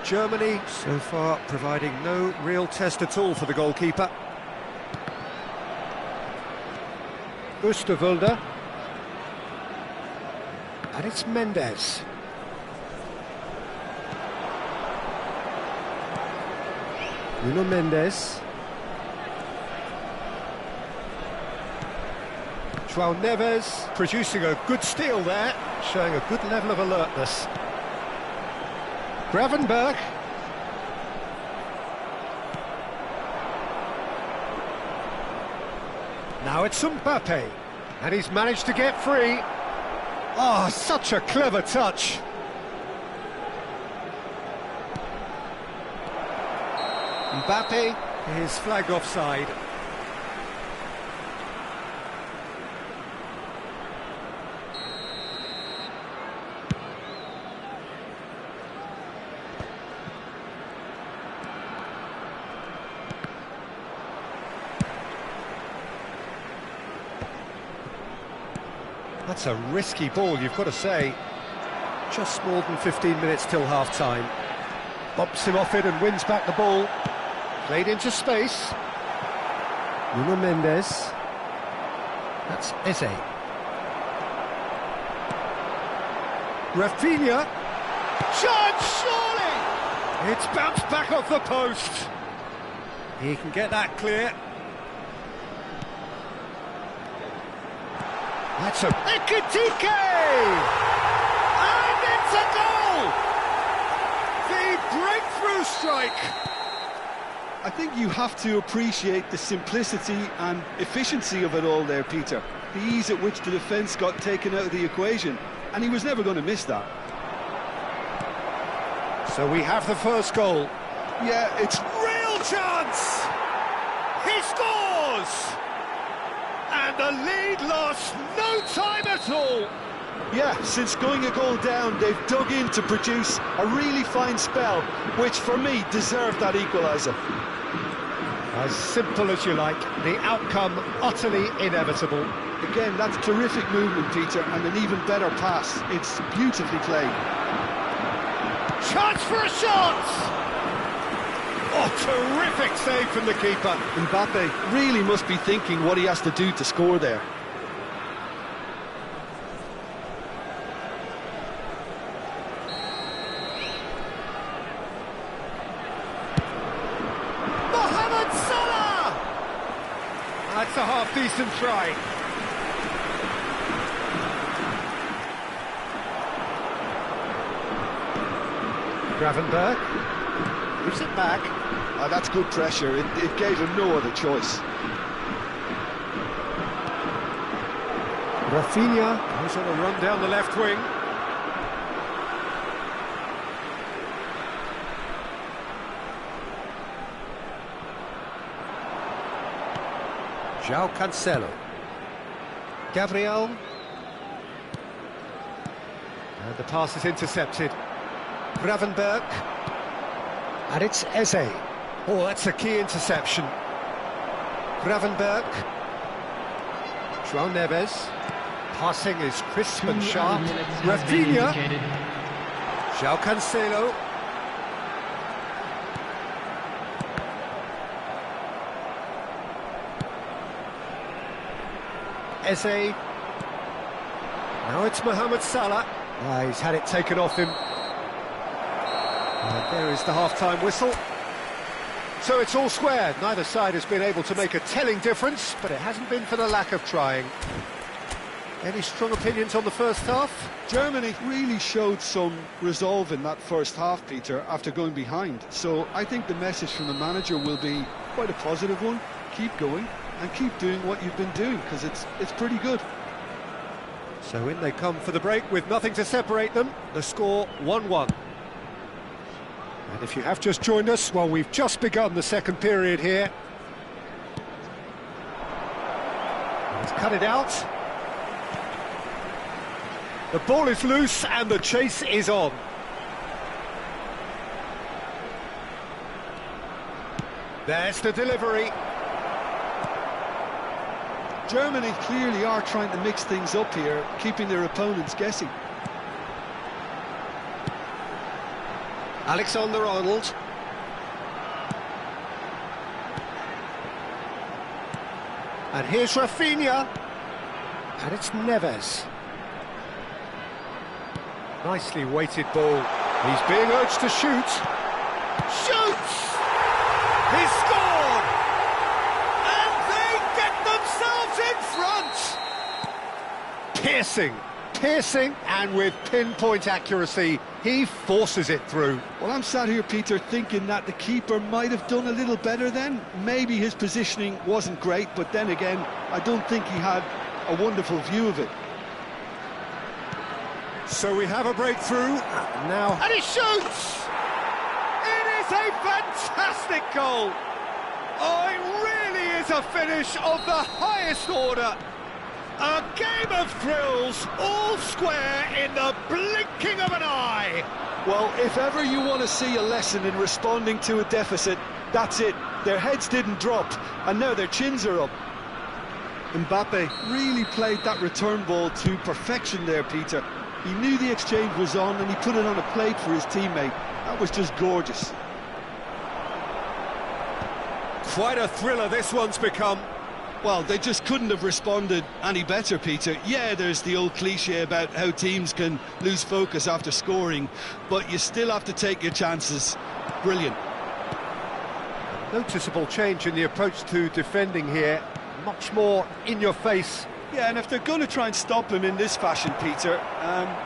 Germany so far providing no real test at all for the goalkeeper. Oosterwolde. And it's Mendes. Nuno Mendes. João Neves producing a good steal there, showing a good level of alertness. Gravenberch. Now it's Mbappe, and he's managed to get free. Oh, such a clever touch. Mbappe is flagged offside. That's a risky ball, you've got to say. Just more than 15 minutes till half-time. Bumps him off it and wins back the ball. Played into space. Nuno Mendes. That's Eze. Rafinha. Chance, surely! It's bounced back off the post. He can get that clear. That's a Ekitike! And it's a goal! The breakthrough strike! I think you have to appreciate the simplicity and efficiency of it all there, Peter. The ease at which the defence got taken out of the equation, and he was never going to miss that. So we have the first goal. Yeah, it's... Real chance! He scores! And the lead lost no time at all. Yeah, since going a goal down, they've dug in to produce a really fine spell, which for me deserved that equaliser. As simple as you like, the outcome utterly inevitable. Again, that's terrific movement, Peter, and an even better pass. It's beautifully played. Chance for a shot! Oh, terrific save from the keeper. Mbappe really must be thinking what he has to do to score there. Mohamed Salah! That's a half-decent try. Gravenberch gives it back. That's good pressure. It gave him no other choice. Rafinha goes on a run down the left wing. João Cancelo. Gabriel. And the pass is intercepted. Gravenberch. And it's Eze. Oh, that's a key interception. Gravenberch. João Neves. Passing is crisp and sharp. Rafinha. João Cancelo. Eze. Now it's Mohamed Salah. He's had it taken off him. And there is the half-time whistle. So it's all square. Neither side has been able to make a telling difference, but it hasn't been for the lack of trying. Any strong opinions on the first half? Germany really showed some resolve in that first half, Peter, after going behind. So I think the message from the manager will be quite a positive one. Keep going and keep doing what you've been doing, because it's pretty good. So in they come for the break with nothing to separate them. The score 1-1. And if you have just joined us, well, we've just begun the second period here. He's cut it out. The ball is loose and the chase is on. There's the delivery. Germany clearly are trying to mix things up here, keeping their opponents guessing. Alexander-Arnold. And here's Rafinha. And it's Neves. Nicely weighted ball. He's being urged to shoot. Shoots! He scored! And they get themselves in front! Piercing, and with pinpoint accuracy, he forces it through. Well, I'm sat here, Peter, thinking that the keeper might have done a little better then. Maybe his positioning wasn't great, but then again, I don't think he had a wonderful view of it. So we have a breakthrough now. And he shoots! It is a fantastic goal! Oh, it really is a finish of the highest order. A game of thrills, all square in the blinking of an eye. Well, if ever you want to see a lesson in responding to a deficit, that's it. Their heads didn't drop, and now their chins are up. Mbappe really played that return ball to perfection there, Peter. He knew the exchange was on, and he put it on a plate for his teammate. That was just gorgeous. Quite a thriller this one's become. Well, they just couldn't have responded any better, Peter. Yeah, there's the old cliche about how teams can lose focus after scoring, but you still have to take your chances. Brilliant. Noticeable change in the approach to defending here. Much more in your face. Yeah, and if they're going to try and stop him in this fashion, Peter,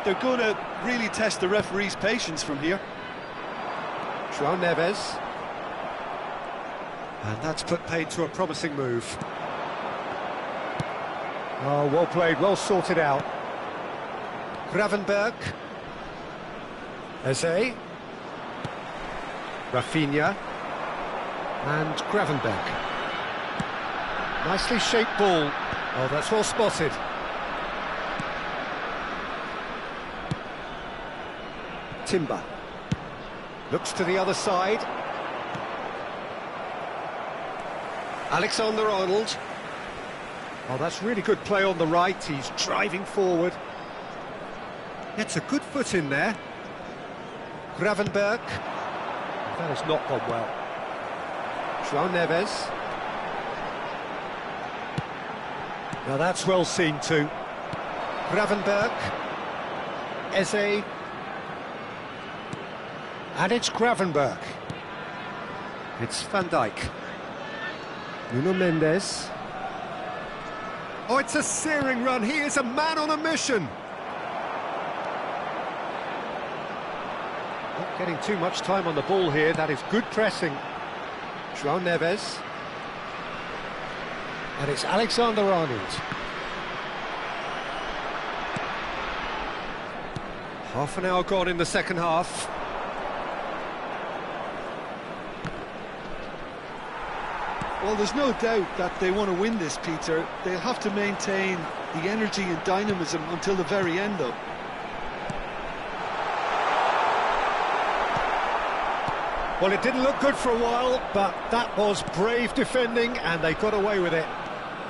they're going to really test the referee's patience from here. João Neves. And that's put paid to a promising move. Oh, well played, well sorted out. Gravenberch. Eze. Rafinha. And Gravenberch. Nicely shaped ball. Oh, that's well spotted. Timber. Looks to the other side. Alexander-Arnold. Oh, that's really good play on the right. He's driving forward. Gets a good foot in there. Gravenberch. That has not gone well. João Neves. Now that's well seen too. Gravenberch. Eze. And it's Gravenberch. It's Van Dijk. Nuno Mendes. Oh, it's a searing run. He is a man on a mission. Not getting too much time on the ball here. That is good pressing. João Neves. And it's Alexander-Arnold. Half an hour gone in the second half. Well, there's no doubt that they want to win this, Peter. They'll have to maintain the energy and dynamism until the very end, though. Well, it didn't look good for a while, but that was brave defending, and they got away with it.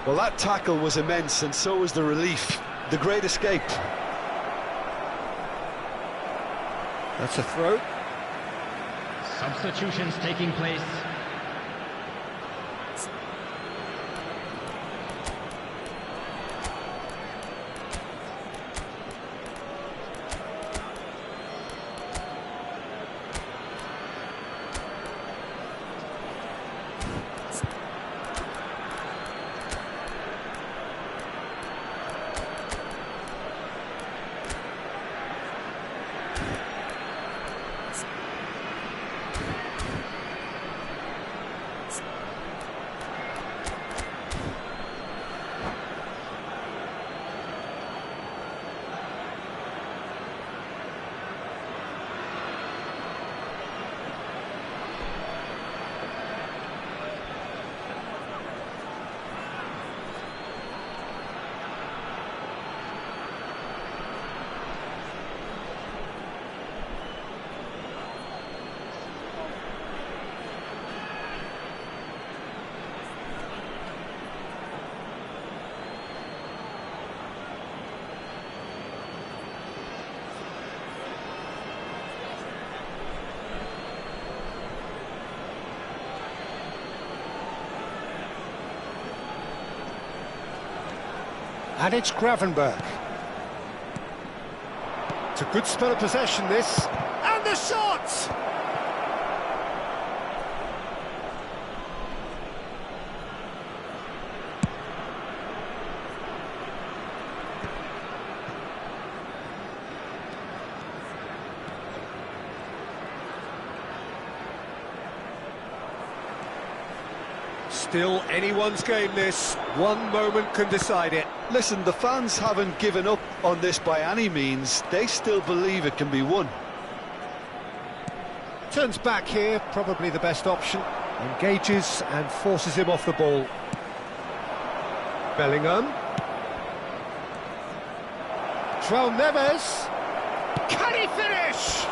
Well, that tackle was immense, and so was the relief. The great escape. That's a throw. Substitutions taking place. And it's Gravenberch. It's a good spell of possession, this. And the shot! Still anyone's game, this. One moment can decide it. Listen, the fans haven't given up on this by any means. They still believe it can be won. Turns back here, probably the best option. Engages and forces him off the ball. Bellingham. João Neves. Can he finish?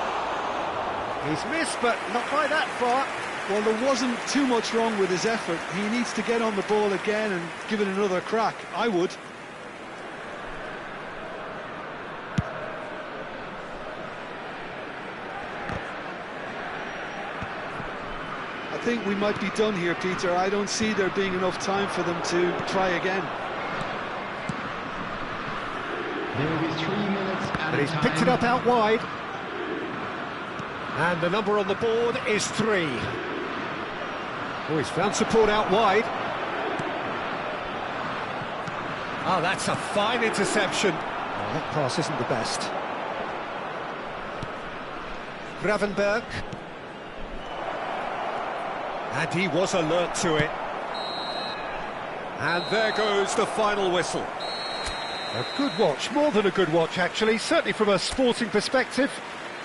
He's missed, but not by that far. Well, there wasn't too much wrong with his effort. He needs to get on the ball again and give it another crack. I would. I think we might be done here, Peter. I don't see there being enough time for them to try again. There will be 3 minutes at And he's picked it up out wide. And the number on the board is 3. Oh, he's found support out wide. Oh, that's a fine interception. Oh, that pass isn't the best. Gravenberch. And he was alert to it. And there goes the final whistle. A good watch, more than a good watch actually, certainly from a sporting perspective.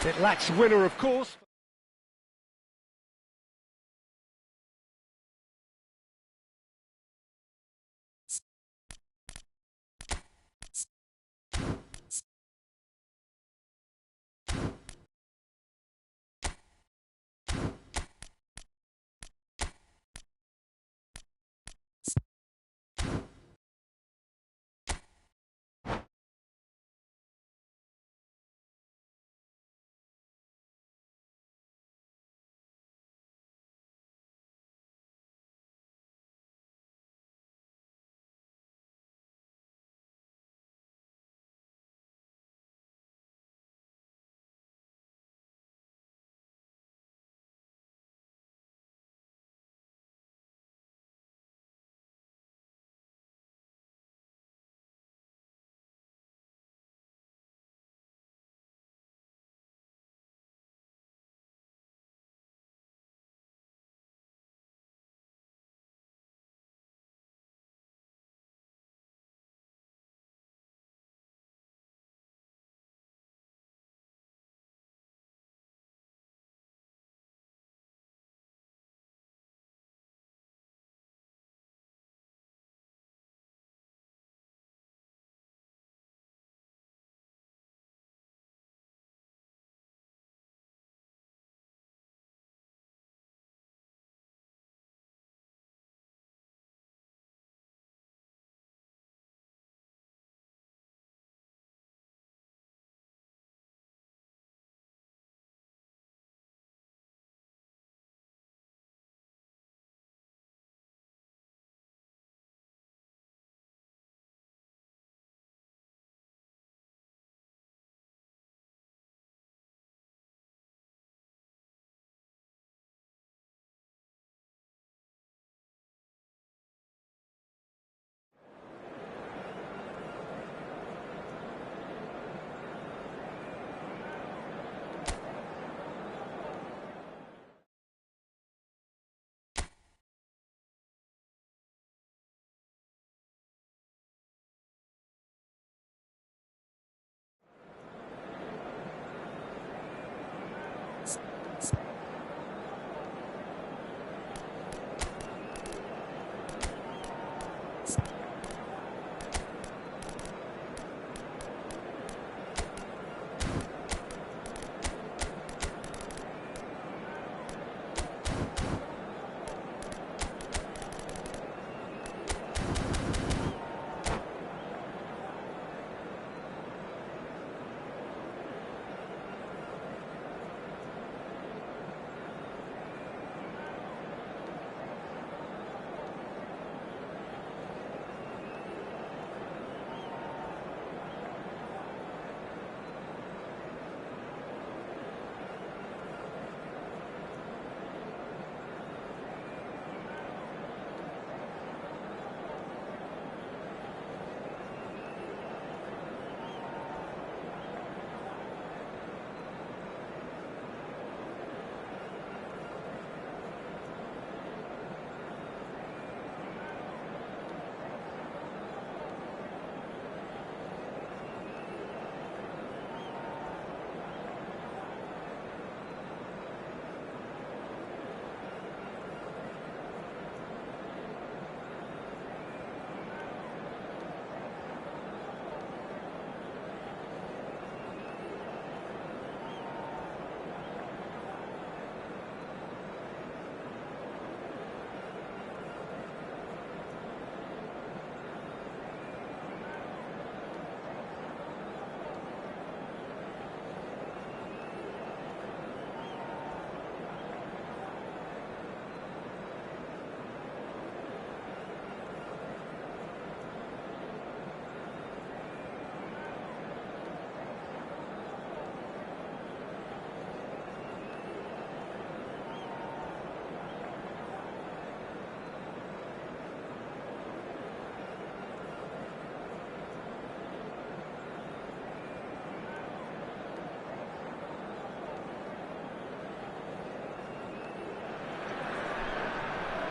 It lacks winner, of course.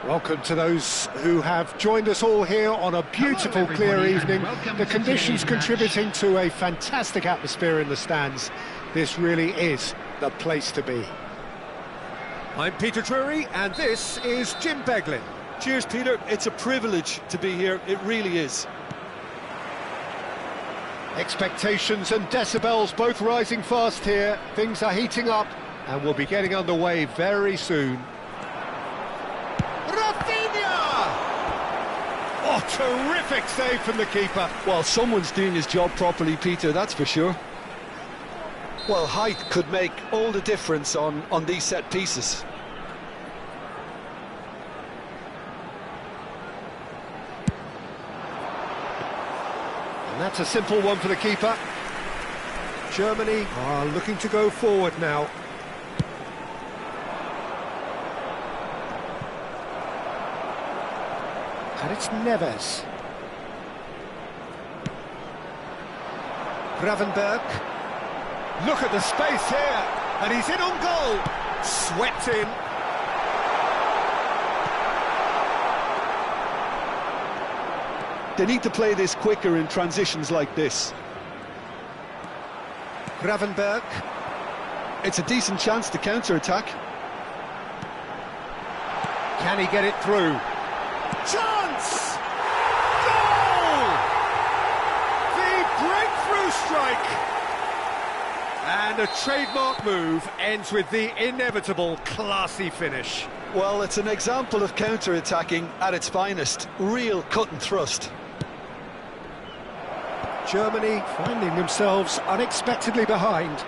Welcome to those who have joined us all here on a beautiful, clear evening. The conditions contributing to a fantastic atmosphere in the stands. This really is the place to be. I'm Peter Drury, and this is Jim Beglin. Cheers, Peter. It's a privilege to be here. It really is. Expectations and decibels both rising fast here. Things are heating up, and we'll be getting underway very soon. Oh, terrific save from the keeper. Well, someone's doing his job properly, Peter, that's for sure. Well, height could make all the difference on these set pieces. And that's a simple one for the keeper. Germany are looking to go forward now. And it's Neves. Gravenberg. Look at the space here. And he's in on goal. Swept in. They need to play this quicker in transitions like this. Gravenberg. It's a decent chance to counter-attack. Can he get it through? Chance! Goal! The breakthrough strike! And a trademark move ends with the inevitable classy finish. Well, it's an example of counter-attacking at its finest. Real cut and thrust. Germany finding themselves unexpectedly behind.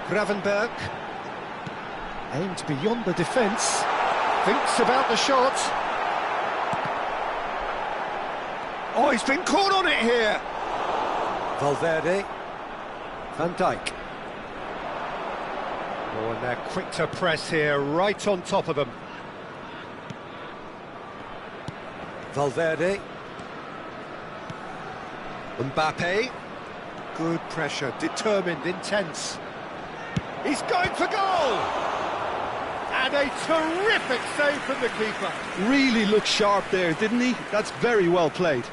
Gravenberg aimed beyond the defence. Thinks about the shot. Oh, he's been caught on it here. Valverde. Van Dijk. Oh, and they're quick to press here, right on top of them. Valverde. Mbappe. Good pressure, determined, intense. He's going for goal! And a terrific save from the keeper. Really looked sharp there, didn't he? That's very well played.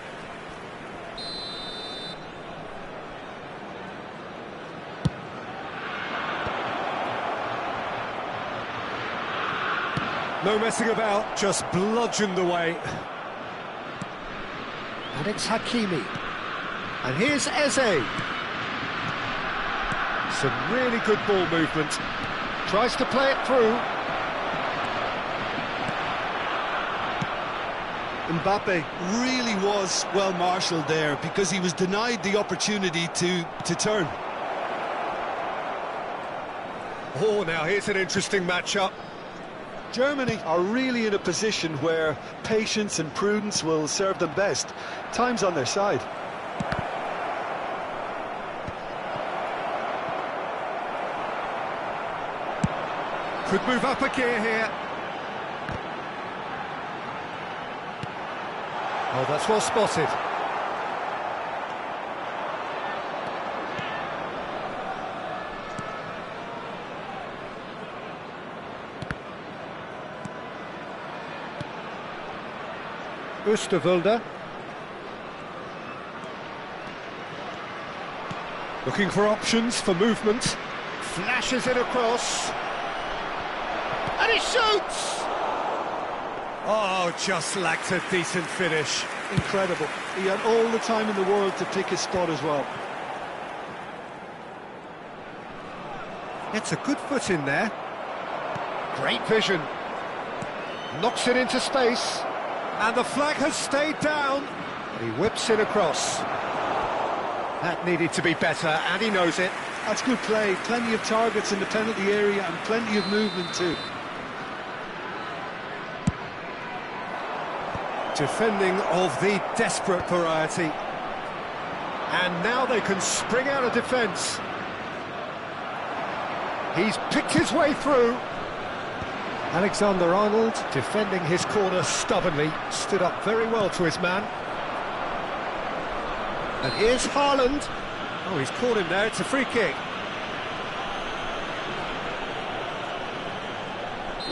No messing about, just bludgeoned away. And it's Hakimi. And here's Eze. Some really good ball movement. Tries to play it through. Mbappe really was well marshalled there because he was denied the opportunity to turn. Oh, now here's an interesting matchup. Germany are really in a position where patience and prudence will serve them best. Time's on their side. Could move up a gear here. Oh, that's well spotted. Oosterwolde. Looking for options for movement. Flashes it across. And he shoots! Oh, just lacked a decent finish. Incredible. He had all the time in the world to pick his spot as well. Gets a good foot in there. Great vision. Knocks it into space. And the flag has stayed down. He whips it across. That needed to be better, and he knows it. That's good play. Plenty of targets in the penalty area and plenty of movement too. Defending of the desperate variety. And now they can spring out of defence. He's picked his way through. Alexander-Arnold defending his corner stubbornly, stood up very well to his man. And here's Haaland. Oh, he's caught him there, it's a free kick.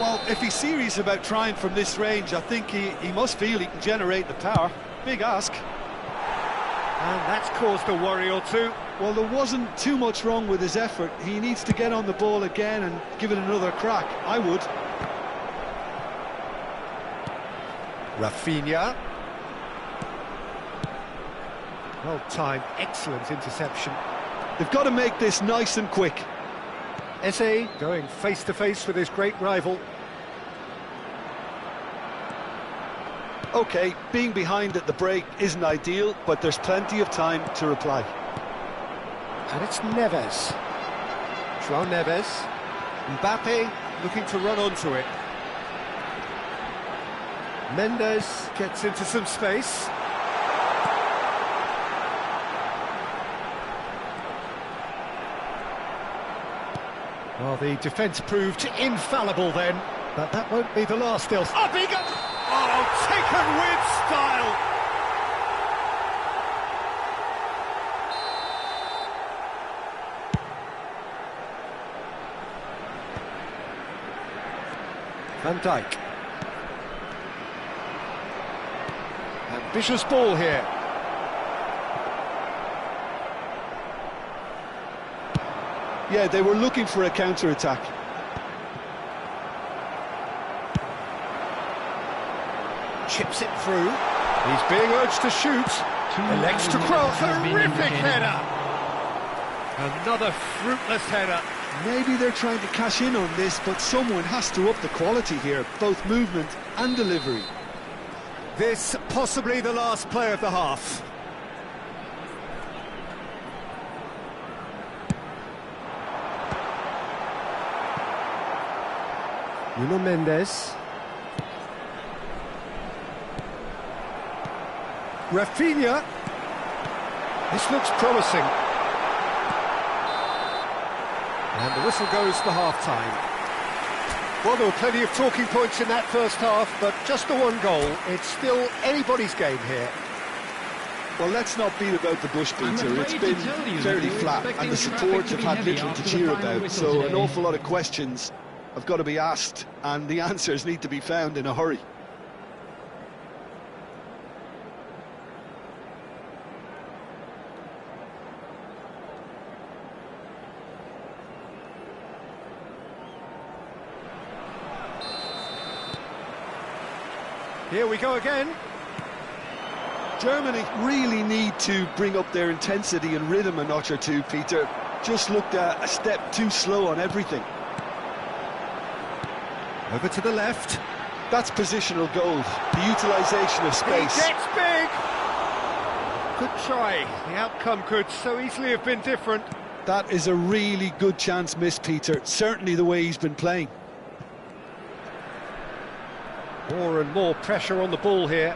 Well, if he's serious about trying from this range, I think he must feel he can generate the power. Big ask. And that's caused a worry or two. Well, there wasn't too much wrong with his effort. He needs to get on the ball again and give it another crack. I would. Rafinha. Well timed, excellent interception. They've got to make this nice and quick. Eze going face to face with his great rival. OK, being behind at the break isn't ideal, but there's plenty of time to reply. And it's Neves. João Neves. Mbappe looking to run onto it. Mendes gets into some space. Well, the defence proved infallible then, but that won't be the last still. Oh, big up! Oh, taken with style! Van Dijk. Ambitious ball here. Yeah, they were looking for a counter-attack. Chips it through. He's being urged to shoot. Elects to cross. Terrific header. Another fruitless header. Maybe they're trying to cash in on this, but someone has to up the quality here, both movement and delivery. This possibly the last play of the half. Nuno Mendes. Rafinha. This looks promising. And the whistle goes for half-time. Well, there were plenty of talking points in that first half, but just the one goal. It's still anybody's game here. Well, let's not beat about the bush, Peter. It's been fairly flat, and the support have had little to cheer about, so an awful lot of questions have got to be asked, and the answers need to be found in a hurry. Here we go again. Germany really need to bring up their intensity and rhythm a notch or two, Peter. Just looked a step too slow on everything. Over to the left. That's positional gold, the utilisation of space. He gets big! Good try. The outcome could so easily have been different. That is a really good chance missed, Peter. Certainly the way he's been playing. More and more pressure on the ball here.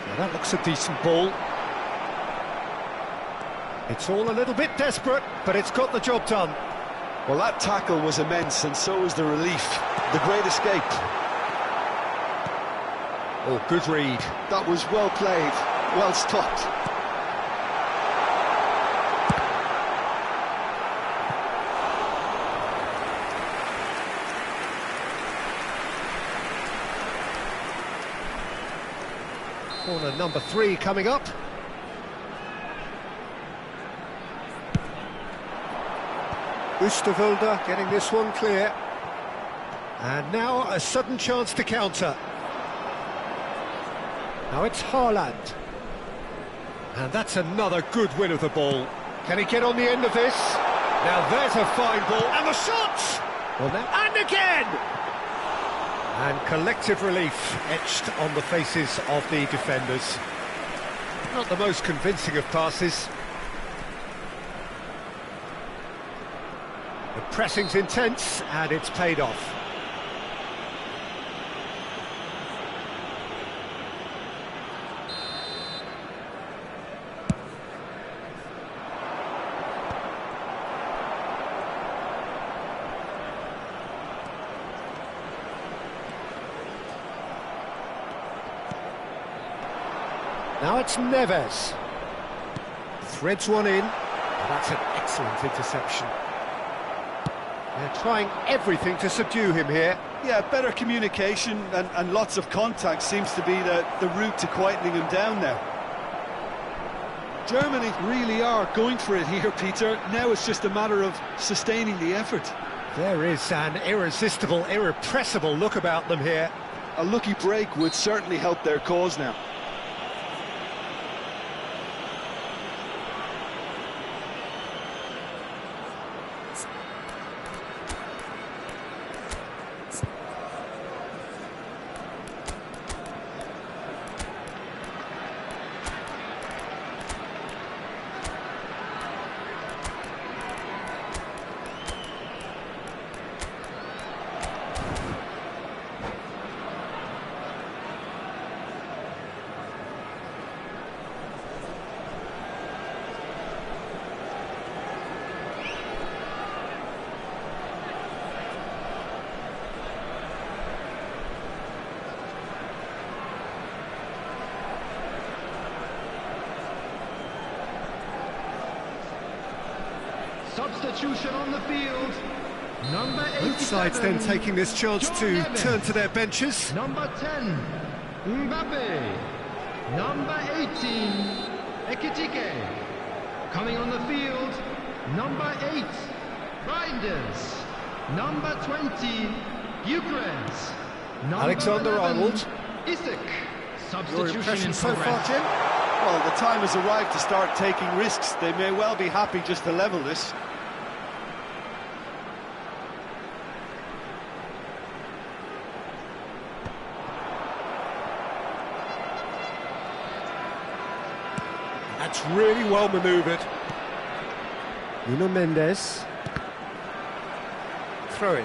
Now that looks a decent ball. It's all a little bit desperate, but it's got the job done. Well, that tackle was immense, and so was the relief. The great escape. Oh, good read. That was well played, well stopped. Corner number 3 coming up. Oosterwolde getting this one clear. And now a sudden chance to counter. Now it's Haaland. And that's another good win of the ball. Can he get on the end of this? Now there's a fine ball. And the shot! Well, now, and again! And collective relief etched on the faces of the defenders. Not the most convincing of passes. The pressing's intense, and it's paid off. Now it's Neves. Threads one in. That's an excellent interception. They're trying everything to subdue him here. Yeah, better communication and lots of contact seems to be the route to quietening him down now. Germany really are going for it here, Peter. Now it's just a matter of sustaining the effort. There is an irresistible, irrepressible look about them here. A lucky break would certainly help their cause now. Substitution on the field. Number 87. Both sides then taking this chance to turn to their benches. Number 10, Mbappe. Number 18, Ekitike. Coming on the field, number 8, Reinders. Number 20, Gyökeres. Alexander-Arnold. Isak. Your Substitution impression in so far, progress. Jim? Well, the time has arrived to start taking risks. They may well be happy just to level this. That's really well manoeuvred. Nuno Mendes. Throw in.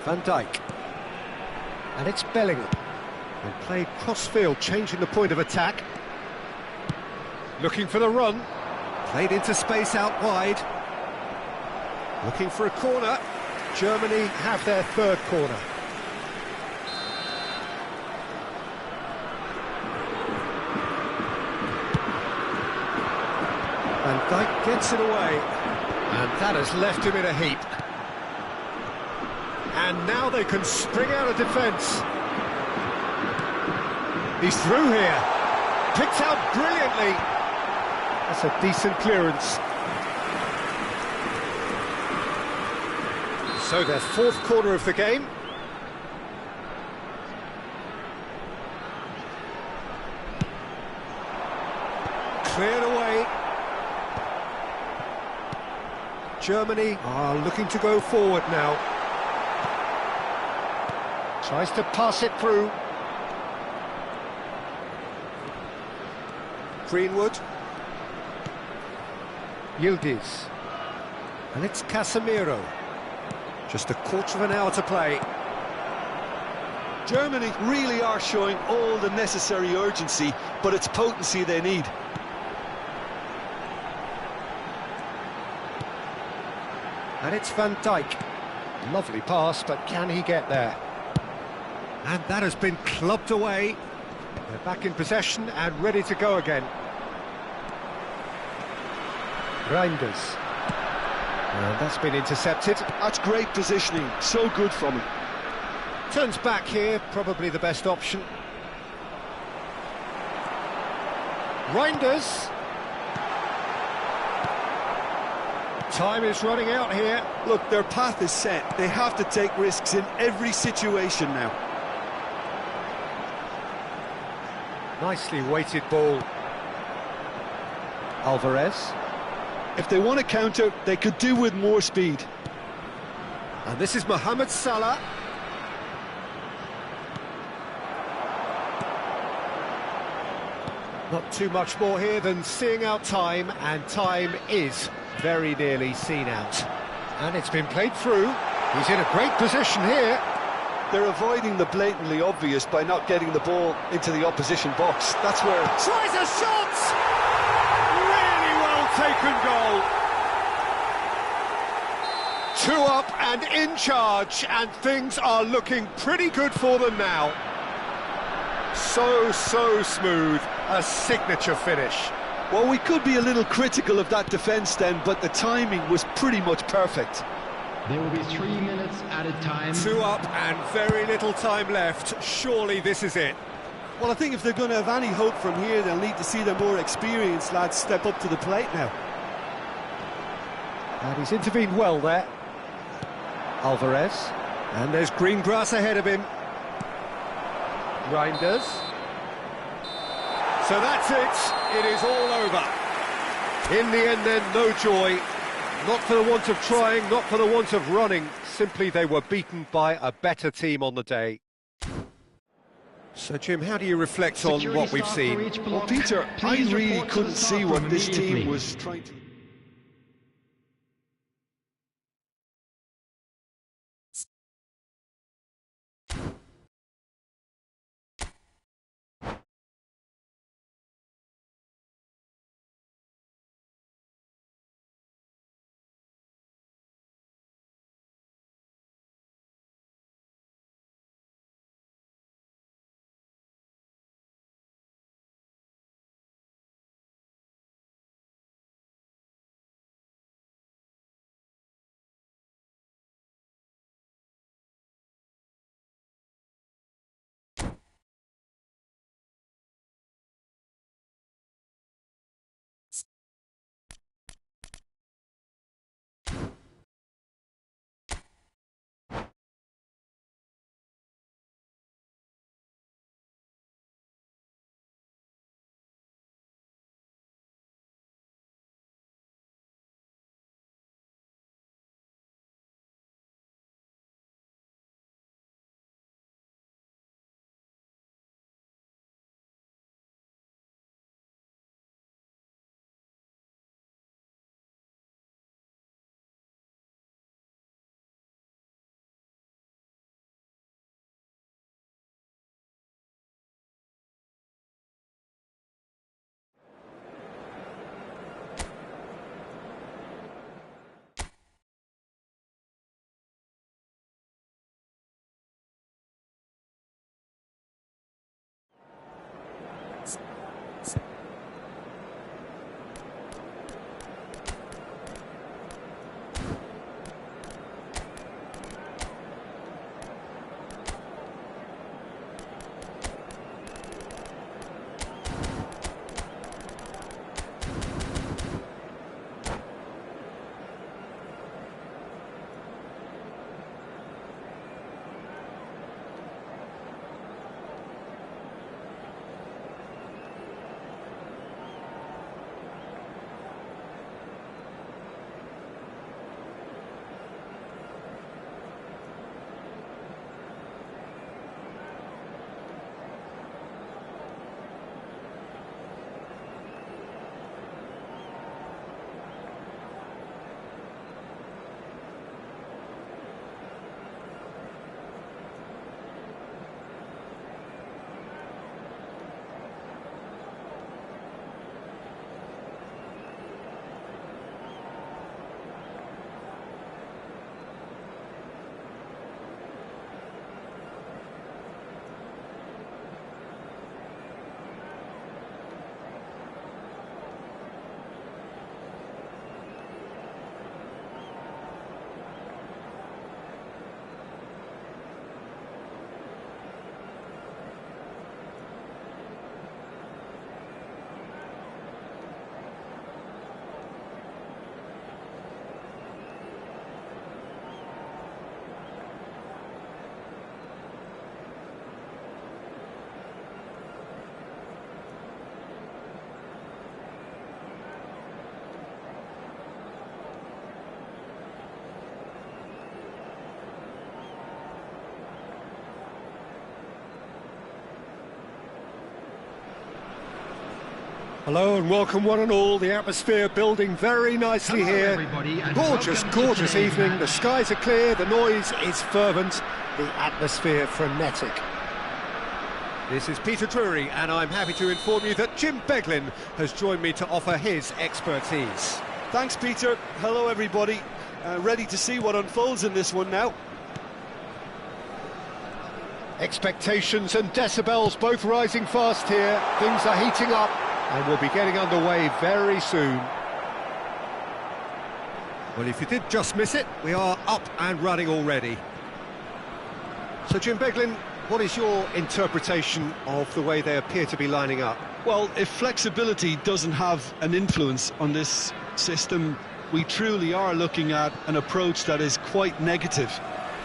Van Dijk. And it's Bellingham. And played cross-field, changing the point of attack. Looking for the run. Played into space out wide. Looking for a corner. Germany have their third corner. Van Dijk gets it away. And that has left him in a heap. And now they can spring out of defence. He's through here. Picked out brilliantly. That's a decent clearance. So their fourth corner of the game. Cleared away. Germany are looking to go forward now. Tries to pass it through. Greenwood. Yildiz. And it's Casemiro. Just a quarter of an hour to play. Germany really are showing all the necessary urgency, but it's potency they need. And it's Van Dijk. Lovely pass, but can he get there? And that has been clubbed away. They're back in possession and ready to go again. Reinders. And that's been intercepted. That's great positioning, so good from him. Turns back here, probably the best option. Reinders. Time is running out here. Look, their path is set. They have to take risks in every situation now. Nicely weighted ball. Alvarez. If they want to counter, they could do with more speed. And this is Mohamed Salah. Not too much more here than seeing out time, and time is very nearly seen out. And it's been played through. He's in a great position here. They're avoiding the blatantly obvious by not getting the ball into the opposition box. That's where... Tries a shot! Really well taken goal. 2 up and in charge, and things are looking pretty good for them now. So smooth. A signature finish. Well, we could be a little critical of that defence then, but the timing was pretty much perfect. There will be 3 minutes added time. 2 up and very little time left. Surely this is it. Well, I think if they're going to have any hope from here, they'll need to see their more experienced lads step up to the plate now. And he's intervened well there. Alvarez. And there's green grass ahead of him. Reinders. So that's it. It is all over. In the end then, no joy. Not for the want of trying, not for the want of running. Simply they were beaten by a better team on the day. So, Jim, how do you reflect on what we've seen? Well, Peter, I really couldn't see what this team was trying to... Hello and welcome one and all. The atmosphere building very nicely here. Gorgeous, gorgeous evening. The skies are clear, the noise is fervent, the atmosphere frenetic. This is Peter Drury and I'm happy to inform you that Jim Beglin has joined me to offer his expertise. Thanks, Peter. Hello, everybody. Ready to see what unfolds in this one now. Expectations and decibels both rising fast here. Things are heating up. And we'll be getting underway very soon. Well, if you did just miss it, we are up and running already. So, Jim Beglin, what is your interpretation of the way they appear to be lining up? Well, if flexibility doesn't have an influence on this system, we truly are looking at an approach that is quite negative.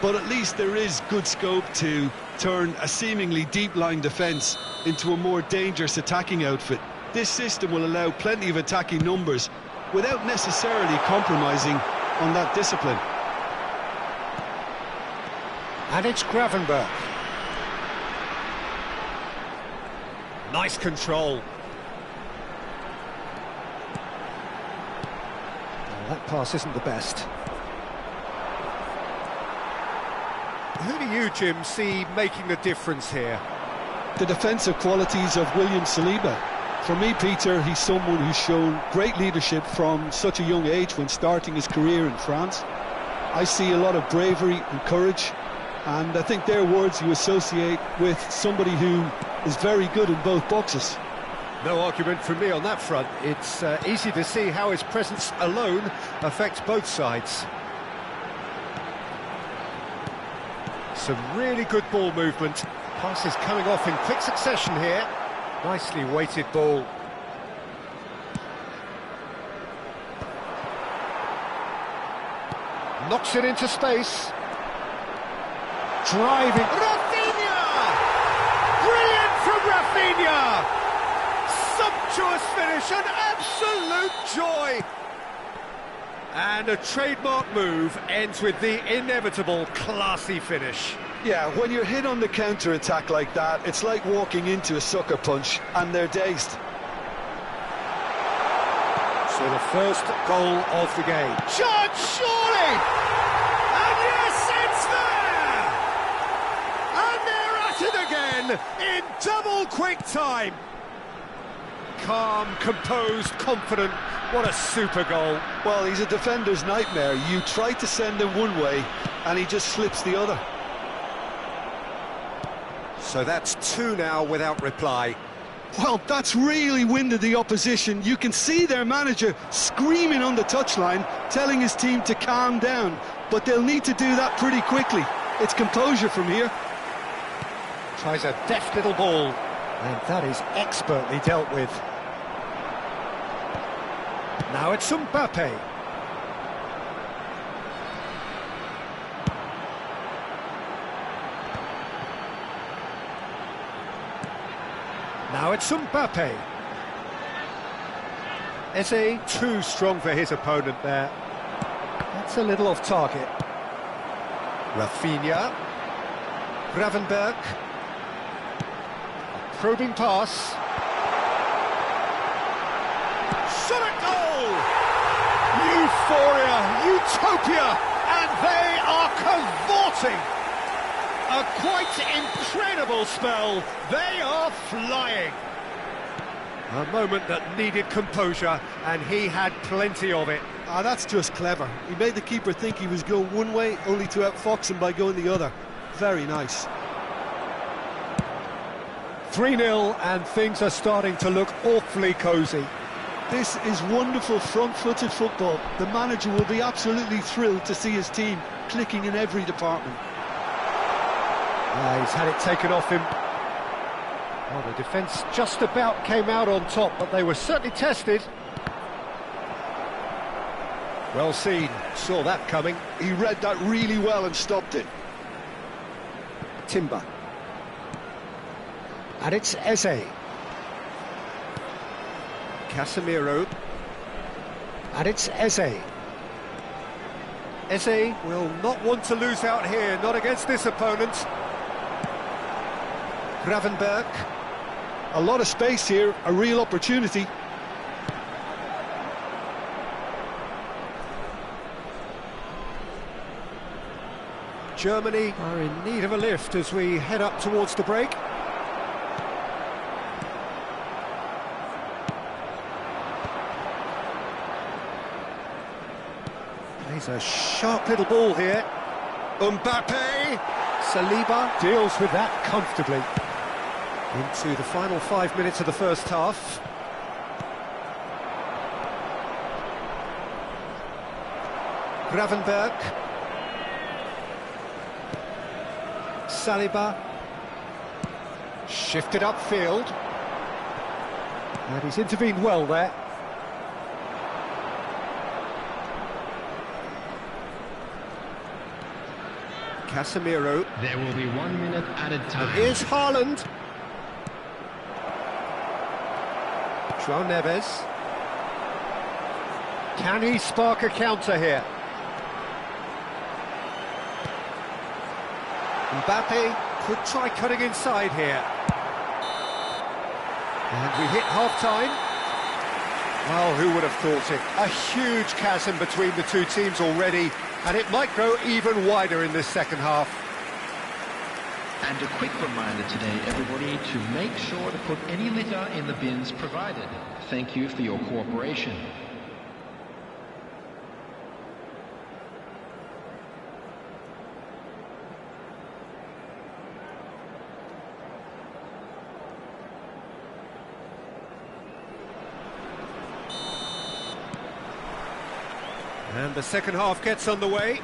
But at least there is good scope to turn a seemingly deep-line defence into a more dangerous attacking outfit. This system will allow plenty of attacking numbers without necessarily compromising on that discipline. And it's Gravenberch. Nice control. Oh, that pass isn't the best. Who do you, Jim, see making the difference here? The defensive qualities of William Saliba. For me, Peter, he's someone who's shown great leadership from such a young age when starting his career in France. I see a lot of bravery and courage, and I think they're words you associate with somebody who is very good in both boxes. No argument from me on that front. It's easy to see how his presence alone affects both sides. Some really good ball movement. Passes coming off in quick succession here. Nicely weighted ball. Knocks it into space. Driving. Rafinha! Brilliant from Rafinha! Sumptuous finish, an absolute joy! And a trademark move ends with the inevitable classy finish. Yeah, when you're hit on the counter-attack like that, it's like walking into a sucker punch, and they're dazed. So the first goal of the game. Chance, surely! And yes, it's there! And they're at it again, in double quick time. Calm, composed, confident, what a super goal. Well, he's a defender's nightmare. You try to send him one way, and he just slips the other. So that's two now without reply. Well, that's really winded the opposition. You can see their manager screaming on the touchline, telling his team to calm down. But they'll need to do that pretty quickly. It's composure from here. Tries a deft little ball, and that is expertly dealt with. Now it's Mbappe. Now it's Mbappe. Eze too strong for his opponent there. That's a little off target. Rafinha. Gravenberch. A probing pass. Shot at goal! Euphoria, utopia, and they are cavorting. A quite incredible spell. They are flying. A moment that needed composure, and he had plenty of it. Ah, that's just clever. He made the keeper think he was going one way, only to outfox him by going the other. Very nice. 3-0, and things are starting to look awfully cosy. This is wonderful front-footed football. The manager will be absolutely thrilled to see his team clicking in every department. He's had it taken off him. Well, the defence just about came out on top, but they were certainly tested. Well seen, saw that coming. He read that really well and stopped it. Timber. And it's Eze. Casemiro. And it's Eze. Eze will not want to lose out here, not against this opponent. Gravenberch. A lot of space here, a real opportunity. Germany are in need of a lift as we head up towards the break. Plays a sharp little ball here. Mbappe. Saliba deals with that comfortably. Into the final 5 minutes of the first half. Gravenberg. Saliba. Shifted upfield. And he's intervened well there. Casemiro. There will be 1 minute added time. Here's Haaland. João Neves. Can he spark a counter here? Mbappe could try cutting inside here. And we hit half-time. Well, who would have thought it? A huge chasm between the two teams already, and it might grow even wider in this second half. And a quick reminder today, everybody, to make sure to put any litter in the bins provided. Thank you for your cooperation. And the second half gets underway.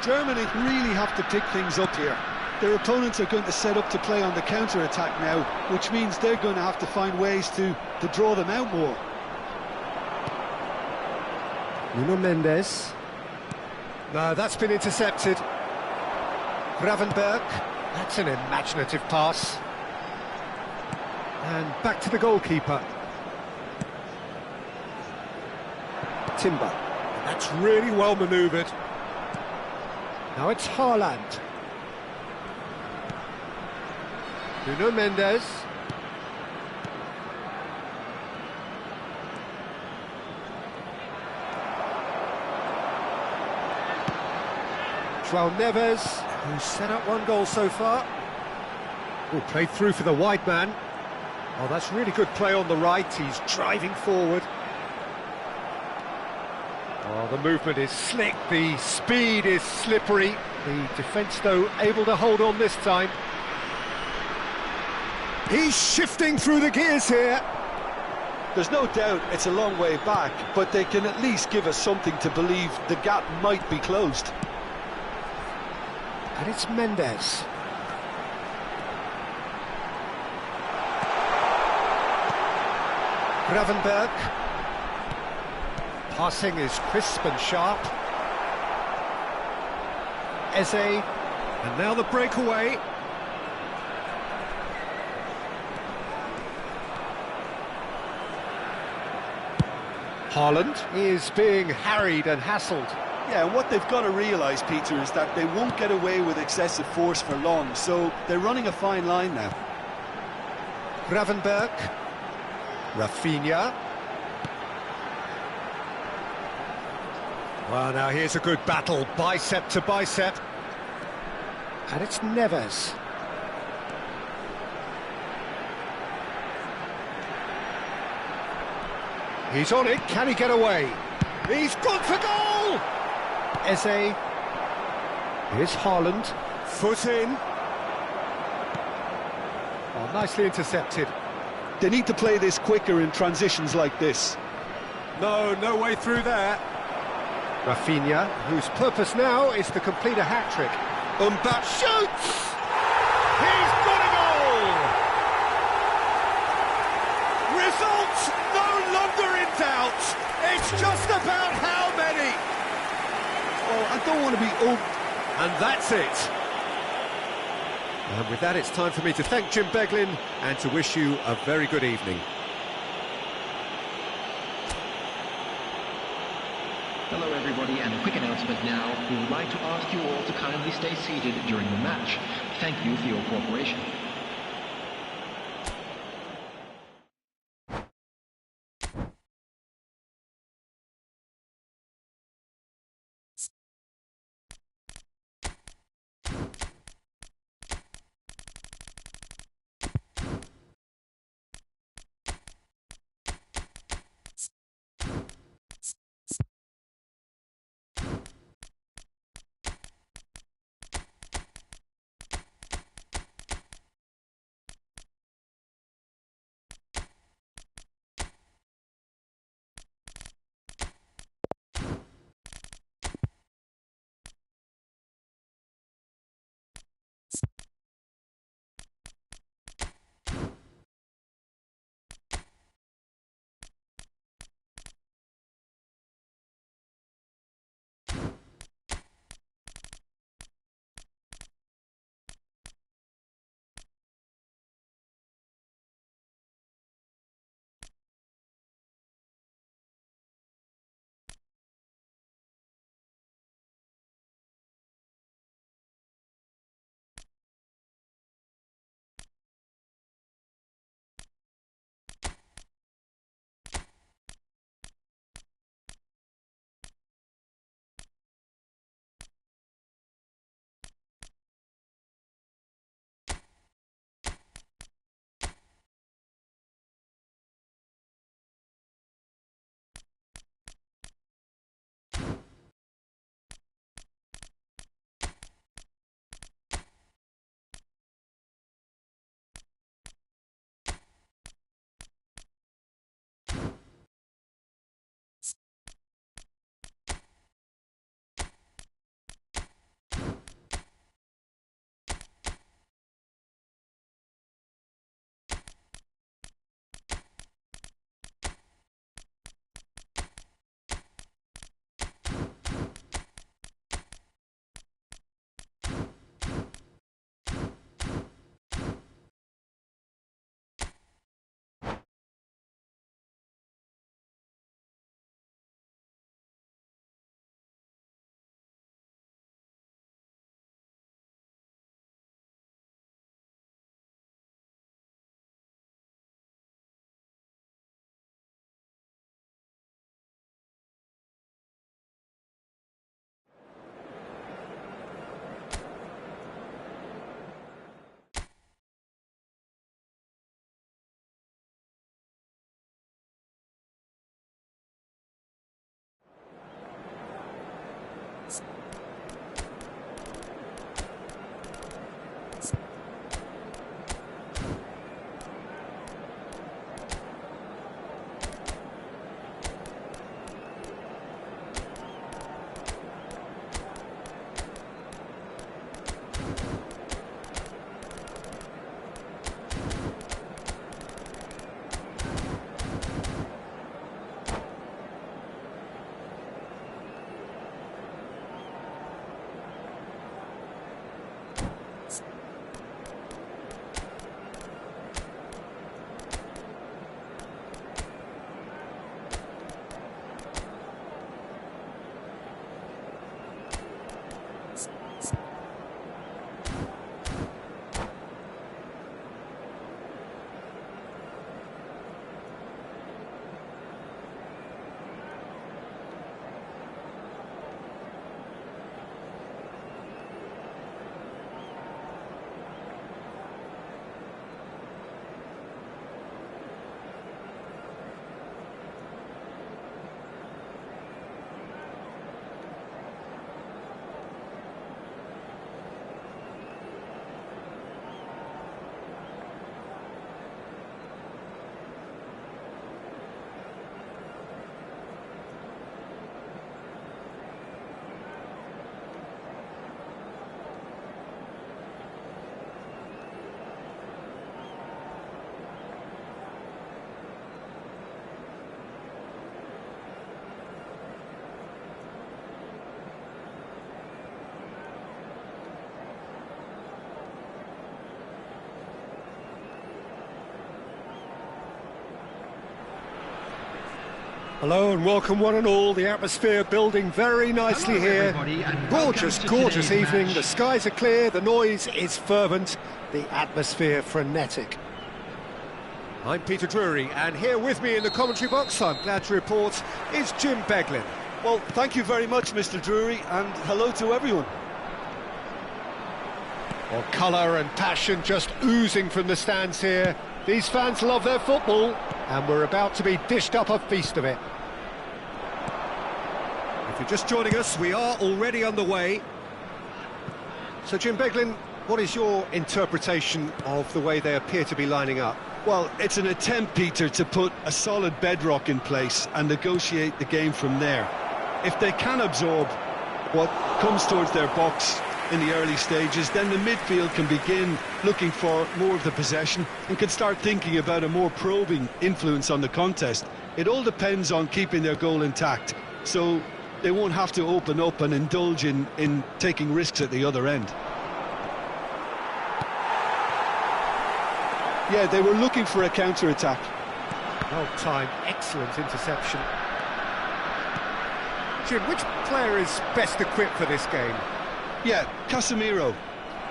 Germany really have to pick things up here. Their opponents are going to set up to play on the counter-attack now, which means they're going to have to find ways to draw them out more. Nuno Mendes. No, that's been intercepted. Gravenberg. That's an imaginative pass. And back to the goalkeeper. Timber. That's really well manoeuvred. Now it's Haaland. Nuno Mendes. João Neves, who's set up one goal so far. Oh, played through for the wide man. Oh, that's really good play on the right. He's driving forward. Oh, the movement is slick, the speed is slippery. The defence, though, able to hold on this time. He's shifting through the gears here. There's no doubt it's a long way back, but they can at least give us something to believe the gap might be closed. And it's Mendes. Gravenberg. Passing is crisp and sharp. Eze. And now the breakaway. Haaland is being harried and hassled. Yeah, and what they've got to realise, Peter, is that they won't get away with excessive force for long, so they're running a fine line now. Gravenberg. Rafinha. Well, now here's a good battle, bicep to bicep. And it's Neves. He's on it, can he get away? He's gone for goal! Eze. Here's Haaland. Foot in. Oh, nicely intercepted. They need to play this quicker in transitions like this. No way through there. Rafinha, whose purpose now is to complete a hat-trick. Mbappe shoots! He's got a goal! Results no longer in doubt. It's just about how many. Well, I don't want to be And that's it. And with that, it's time for me to thank Jim Beglin and to wish you a very good evening. Hello everybody, and a quick announcement now. We would like to ask you all to kindly stay seated during the match. Thank you for your cooperation. Hello and welcome one and all. The atmosphere building very nicely Hello, here. everybody, and Gorgeous, welcome to gorgeous today's evening. match. The skies are clear, the noise is fervent, the atmosphere frenetic. I'm Peter Drury, and here with me in the commentary box, I'm glad to report, is Jim Beglin. Well, thank you very much, Mr. Drury, and hello to everyone. Well, colour and passion just oozing from the stands here. These fans love their football, and we're about to be dished up a feast of it. If you're just joining us, we are already underway. So, Jim Beglin, what is your interpretation of the way they appear to be lining up? Well, it's an attempt, Peter, to put a solid bedrock in place and negotiate the game from there. If they can absorb what comes towards their box in the early stages, then the midfield can begin looking for more of the possession and can start thinking about a more probing influence on the contest. It all depends on keeping their goal intact, so they won't have to open up and indulge in taking risks at the other end. Yeah, they were looking for a counter-attack. Well timed, excellent interception. Jim, which player is best equipped for this game? Yeah, Casemiro.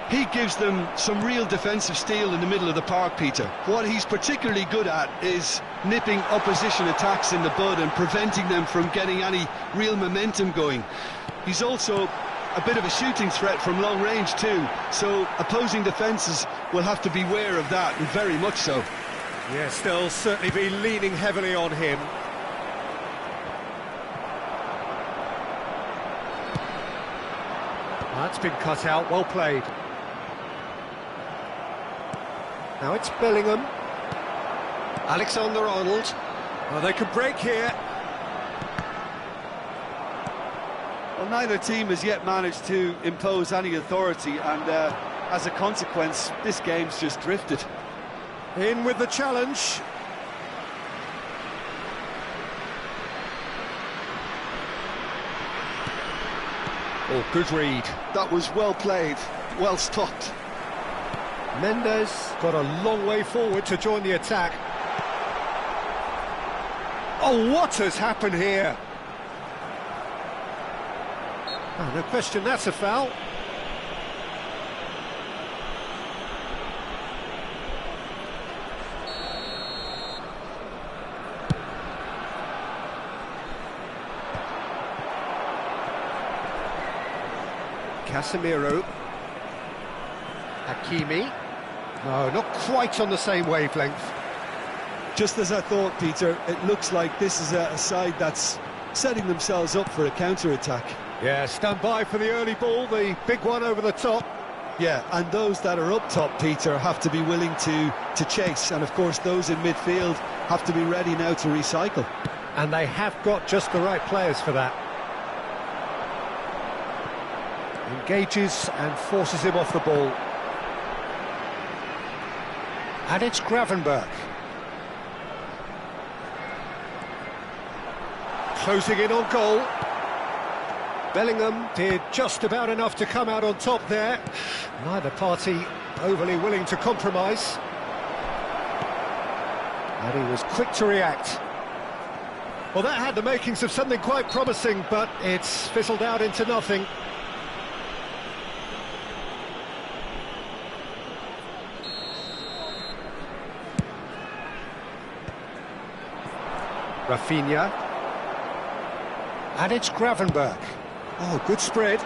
He gives them some real defensive steel in the middle of the park, Peter. What he's particularly good at is nipping opposition attacks in the bud and preventing them from getting any real momentum going. He's also a bit of a shooting threat from long range too, so opposing defences will have to beware of that, and very much so. Yes, they'll certainly be leaning heavily on him. That's been cut out, well played. Now it's Bellingham. Alexander-Arnold. Well, they can break here. Well, neither team has yet managed to impose any authority, and as a consequence, this game's just drifted. In with the challenge. Oh, good read. That was well played, well stopped. Mendes got a long way forward to join the attack. Oh, what has happened here? Oh, no question, that's a foul. Casemiro. Hakimi. No, not quite on the same wavelength. Just as I thought, Peter, it looks like this is a side that's setting themselves up for a counter-attack. Yeah, stand by for the early ball, the big one over the top. Yeah, and those that are up top, Peter, have to be willing to chase, and of course those in midfield have to be ready now to recycle. And they have got just the right players for that. Engages and forces him off the ball. And it's Gravenberch. Closing in on goal. Bellingham did just about enough to come out on top there. Neither party overly willing to compromise. And he was quick to react. Well, that had the makings of something quite promising, but it's fizzled out into nothing. Rafinha. And it's Gravenberch. Oh, good spread.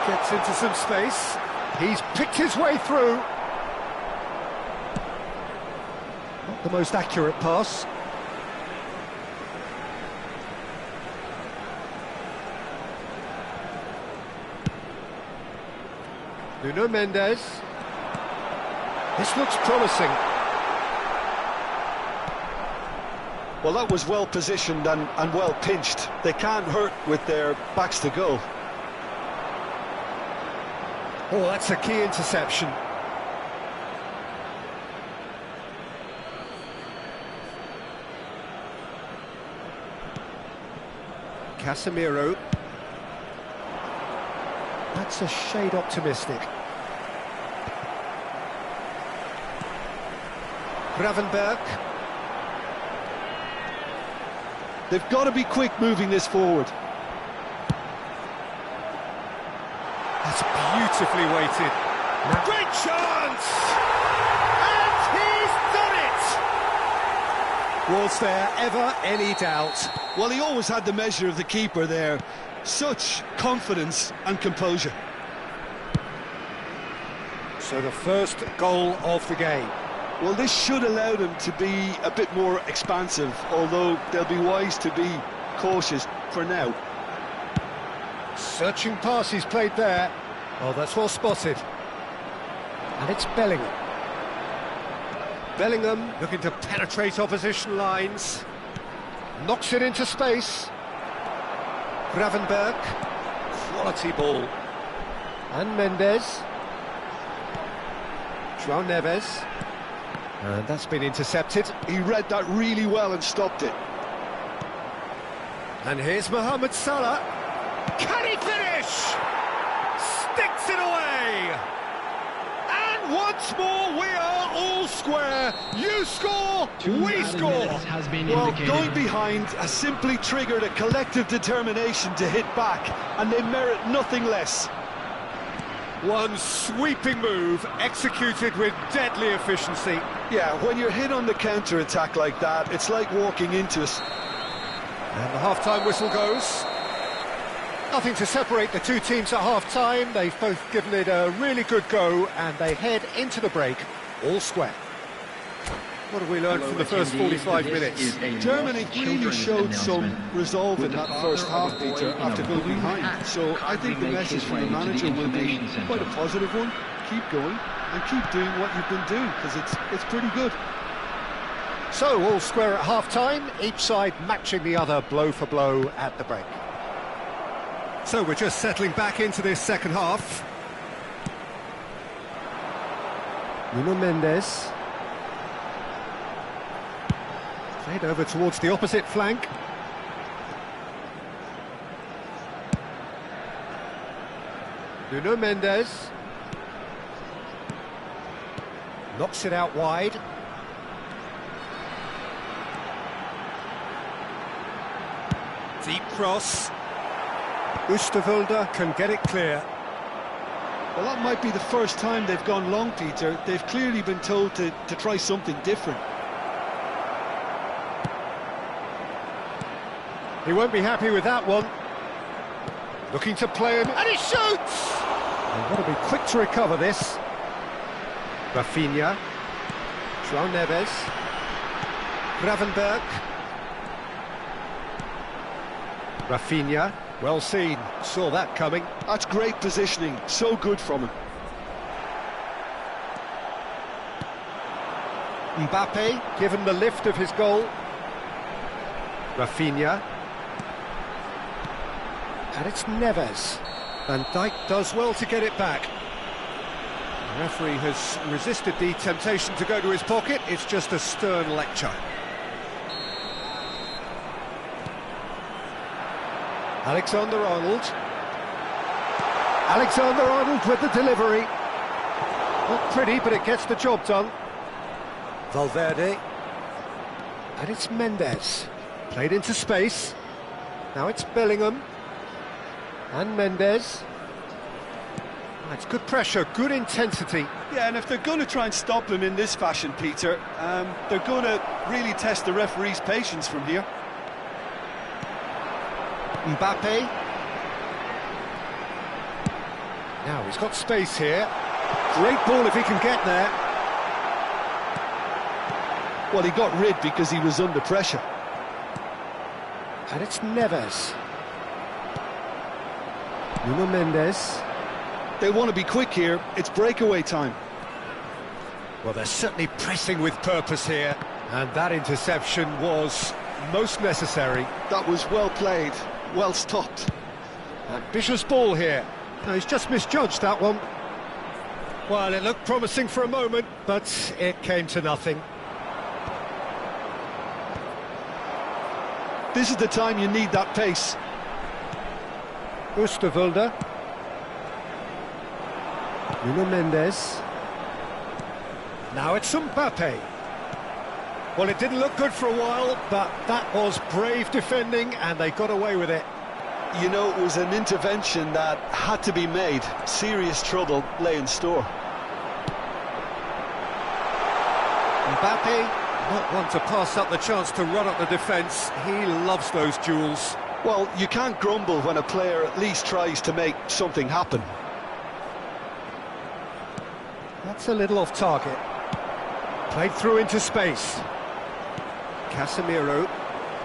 Gets into some space. He's picked his way through. Not the most accurate pass. Nuno Mendes. This looks promising. Well, that was well positioned and well pinched. They can't hurt with their backs to goal. Oh, that's a key interception. Casemiro. That's a shade optimistic. Gravenberch. They've got to be quick moving this forward. That's beautifully weighted. Great chance! And he's done it! Was there ever any doubt? Well, he always had the measure of the keeper there. Such confidence and composure. So the first goal of the game. Well, this should allow them to be a bit more expansive, although they'll be wise to be cautious for now. Searching pass he's played there. Oh, that's well spotted. And it's Bellingham. Bellingham looking to penetrate opposition lines. Knocks it into space. Gravenberg. Quality ball. And Mendes. João Neves. And that's been intercepted. He read that really well and stopped it. And here's Mohamed Salah. Can he finish? Sticks it away. And once more we are all square. You score, we score. Has been Well, indicated. going behind has simply triggered a collective determination to hit back, and they merit nothing less. One sweeping move executed with deadly efficiency. Yeah, when you're hit on the counter-attack like that, it's like walking into us. And the half-time whistle goes. Nothing to separate the two teams at half-time. They've both given it a really good go, and they head into the break all square. What have we learned from the first 45 minutes? Germany really showed some resolve in that first half, Peter, after going behind. So I think the message from the manager will be quite a positive one. Keep going and keep doing what you've been doing, because it's pretty good. So, all square at half-time, each side matching the other blow for blow at the break. So we're just settling back into this second half. Nuno Mendes. Played over towards the opposite flank. Nuno Mendes. Knocks it out wide. Deep cross. Oosterwolde can get it clear. Well, that might be the first time they've gone long, Peter. They've clearly been told to try something different. He won't be happy with that one. Looking to play him, and he shoots! They've got to be quick to recover this. Rafinha. João Neves. Gravenberg. Rafinha. Well seen, saw that coming. That's great positioning, so good from him. Mbappe, given the lift of his goal. Rafinha. And it's Neves. Van Dijk does well to get it back. The referee has resisted the temptation to go to his pocket. It's just a stern lecture. Alexander-Arnold. Alexander-Arnold with the delivery. Not pretty, but it gets the job done. Valverde. And it's Mendes. Played into space. Now it's Bellingham. And Mendes. Oh, it's good pressure, good intensity. Yeah, and if they're going to try and stop him in this fashion, Peter, they're going to really test the referee's patience from here. Mbappe. Now he's got space here. Great ball if he can get there. Well, he got rid because he was under pressure. And it's Neves. Nuno Mendes. They want to be quick here. It's breakaway time. Well, they're certainly pressing with purpose here. And that interception was most necessary. That was well played, well stopped. Ambitious ball here. No, he's just misjudged that one. Well, it looked promising for a moment, but it came to nothing. This is the time you need that pace. Oosterwolde. Nuno Mendes. Now it's Mbappe. Well, it didn't look good for a while, but that was brave defending, and they got away with it. You know, it was an intervention that had to be made. Serious trouble lay in store. Mbappe, not one to pass up the chance to run up the defence. He loves those duels. Well, you can't grumble when a player at least tries to make something happen. That's a little off target. Played through into space. Casemiro.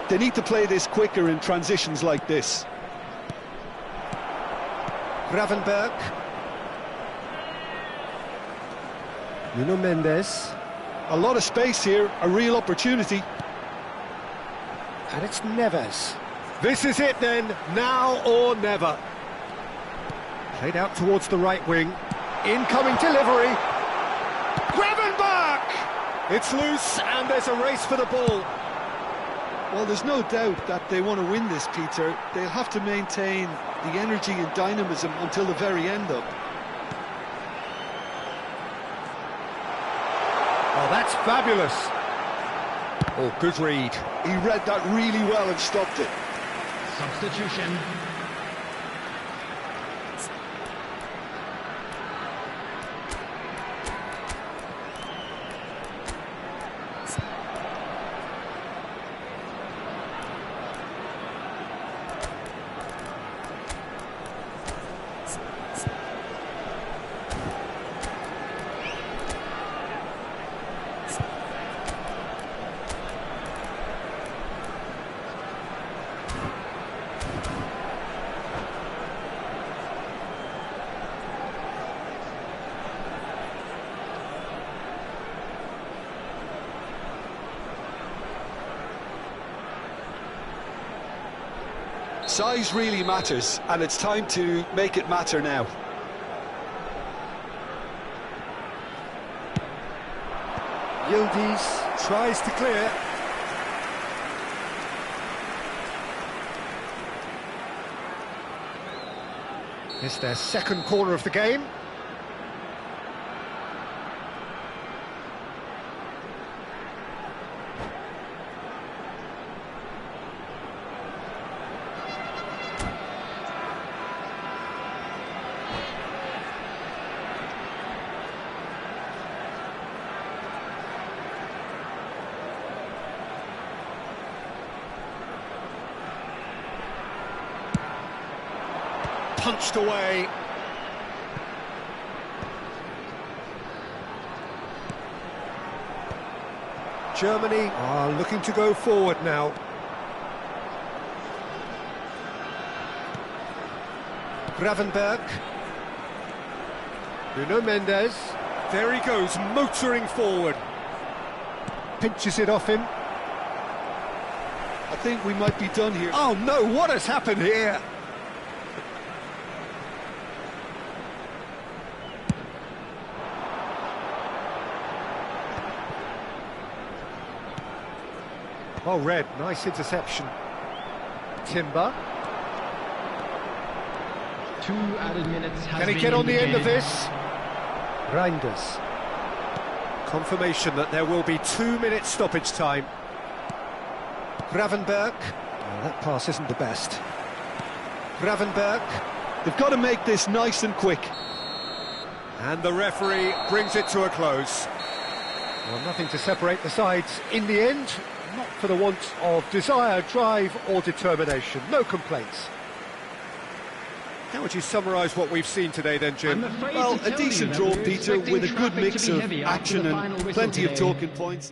They need to play this quicker in transitions like this. Gravenberch. Nuno Mendes. A lot of space here, a real opportunity. And it's Neves. This is it then, now or never. Played out towards the right wing. Incoming delivery. Gravenberch! It's loose and there's a race for the ball. Well, there's no doubt that they want to win this, Peter. They'll have to maintain the energy and dynamism until the very end, though. Oh, that's fabulous. Oh, good read. He read that really well and stopped it. Substitution. Size really matters, and it's time to make it matter now. Yildiz tries to clear. It's their second corner of the game. Punched away. Germany are looking to go forward now. Gravenberch. Nuno Mendes. There he goes, motoring forward. Pinches it off him. I think we might be done here. Oh no, what has happened here? Well read, nice interception. Timber. 2 added minutes has Can he been get on the end of indicated. this? Reinders. Confirmation that there will be 2 minutes stoppage time. Gravenberch. Oh, that pass isn't the best. Gravenberch. They've got to make this nice and quick. And the referee brings it to a close. Well, nothing to separate the sides in the end. Not for the want of desire, drive or determination. No complaints. How would you summarise what we've seen today then, Jim? I'm afraid Well, to a tell decent you that draw, we're Peter, expecting with a good traffic to mix be of heavy after action the and final whistle plenty of today. talking points.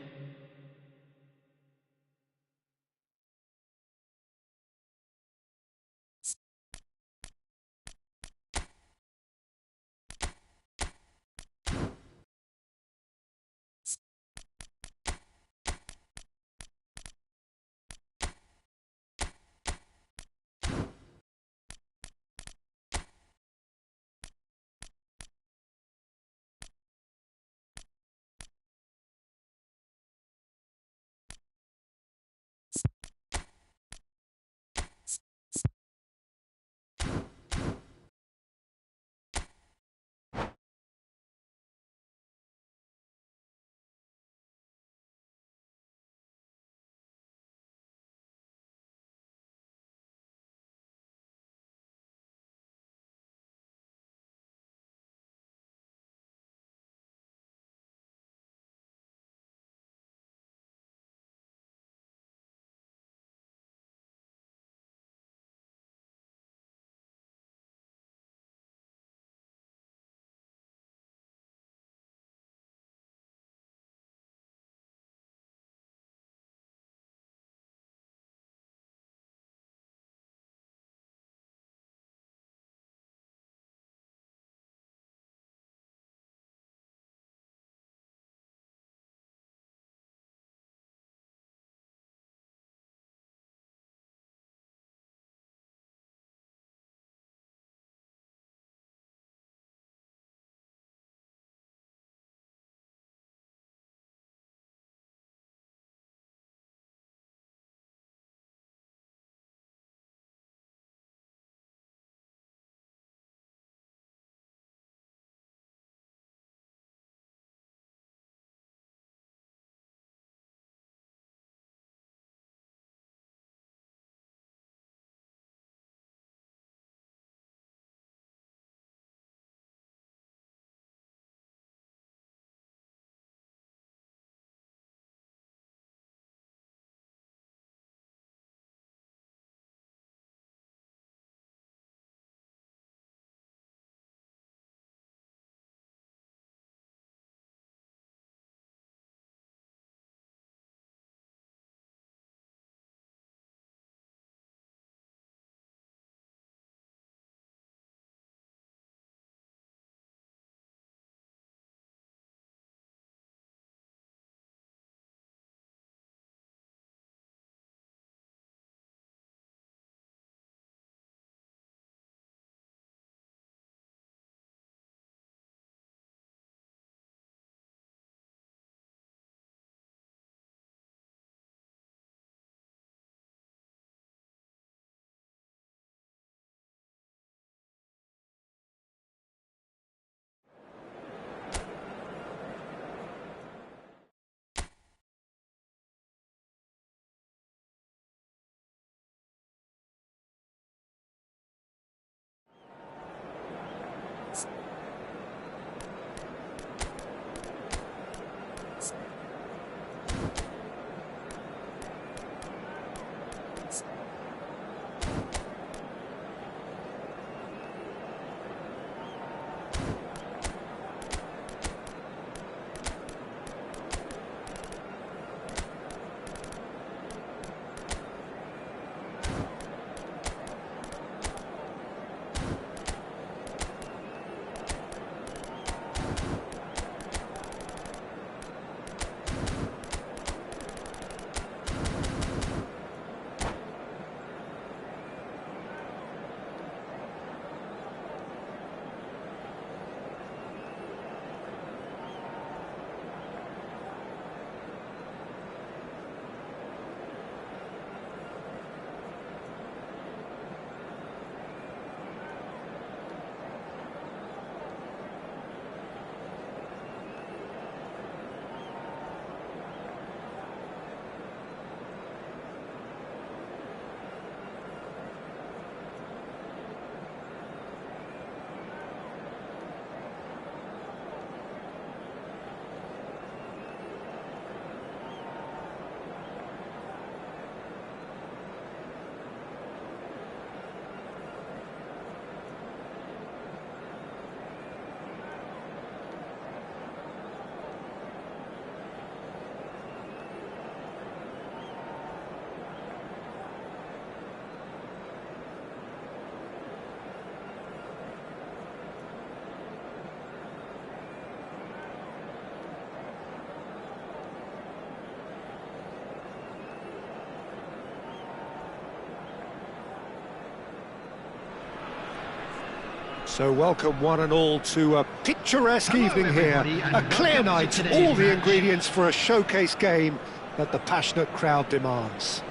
So welcome one and all to a picturesque evening here. everybody, and A clear welcome to night, today's all the match. ingredients for a showcase game that the passionate crowd demands.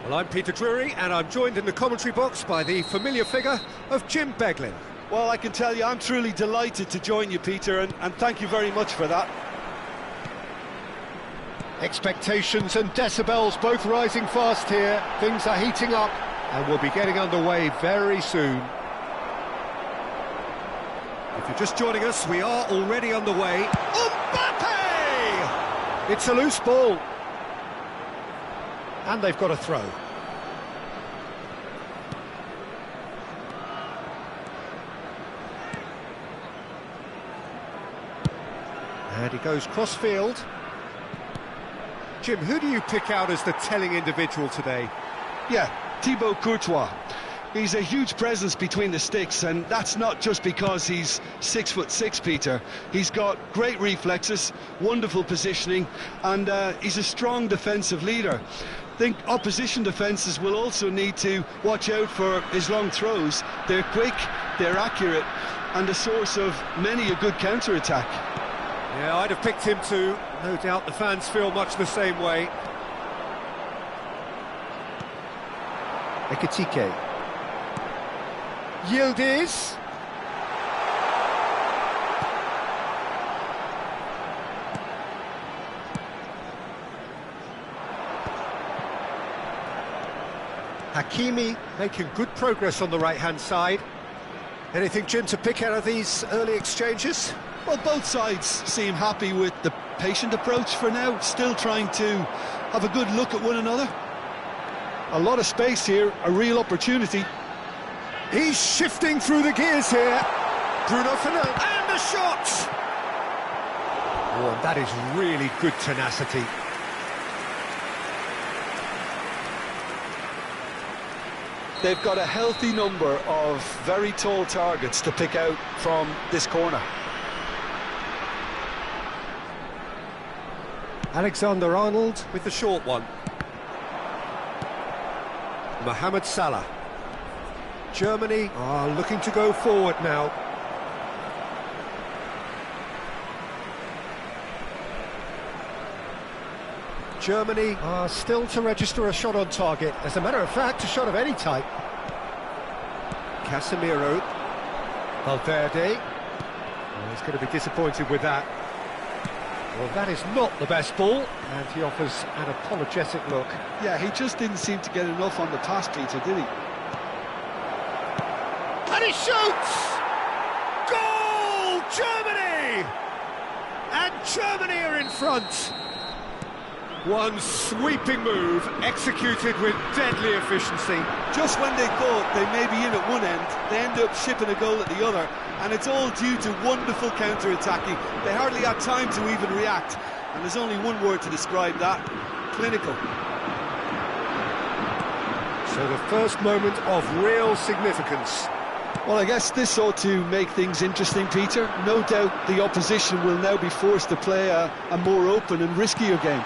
Well, I'm Peter Drury, and I'm joined in the commentary box by the familiar figure of Jim Beglin. Well, I can tell you, I'm truly delighted to join you, Peter, and thank you very much for that. Expectations and decibels both rising fast here. Things are heating up, and we'll be getting underway very soon. If you're just joining us, we are already underway. Mbappe! It's a loose ball. And they've got a throw. And he goes cross-field. Jim, who do you pick out as the telling individual today? Yeah, Thibaut Courtois. He's a huge presence between the sticks, and that's not just because he's 6'6", Peter. He's got great reflexes, wonderful positioning, and he's a strong defensive leader. I think opposition defences will also need to watch out for his long throws. They're quick, they're accurate, and a source of many a good counter-attack. Yeah, I'd have picked him too. No doubt the fans feel much the same way. Ekitike. Yildiz. Hakimi making good progress on the right-hand side. Anything, Jim, to pick out of these early exchanges? Well, both sides seem happy with the patient approach for now, still trying to have a good look at one another. A lot of space here, a real opportunity. He's shifting through the gears here. Bruno Fernandes, and a shot! Oh, and that is really good tenacity. They've got a healthy number of very tall targets to pick out from this corner. Alexander-Arnold with the short one. Mohamed Salah. Germany are looking to go forward now. Germany are still to register a shot on target. As a matter of fact, a shot of any type. Casemiro. Valverde. Oh, he's going to be disappointed with that. Well, that is not the best ball, and he offers an apologetic look. Yeah, he just didn't seem to get enough on the pass, Peter, did he? And he shoots! Goal! Germany! And Germany are in front. One sweeping move, executed with deadly efficiency. Just when they thought they may be in at one end, they end up shipping a goal at the other, and it's all due to wonderful counter-attacking. They hardly had time to even react, and there's only one word to describe that: clinical. So the first moment of real significance. Well, I guess this ought to make things interesting, Peter. No doubt the opposition will now be forced to play a more open and riskier game.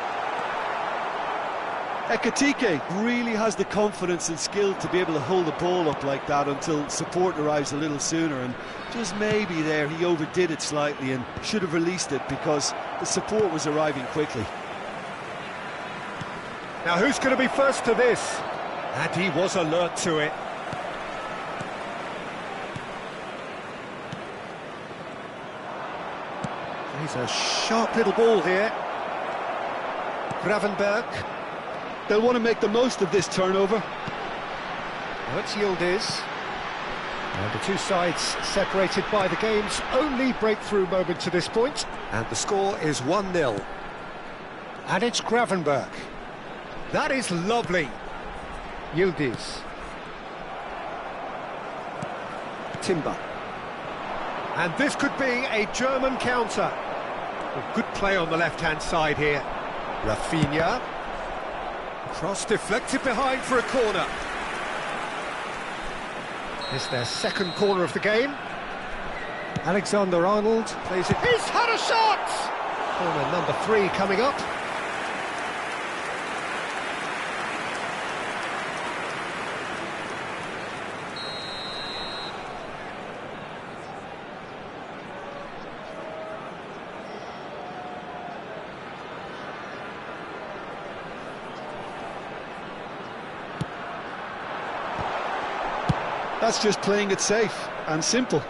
Ekitike really has the confidence and skill to be able to hold the ball up like that until support arrives a little sooner, and just maybe there he overdid it slightly and should have released it because the support was arriving quickly. Now who's going to be first to this? And he was alert to it. He's a sharp little ball here. Gravenberg. They'll want to make the most of this turnover. Now it's Yildiz. And the two sides separated by the game's only breakthrough moment to this point. And the score is 1-0. And it's Gravenberg. That is lovely. Yildiz. Timber. And this could be a German counter. A good play on the left-hand side here. Rafinha. Cross deflected behind for a corner. It's their second corner of the game. Alexander-Arnold plays it. He's had a shot! Corner number 3 coming up. That's just playing it safe and simple.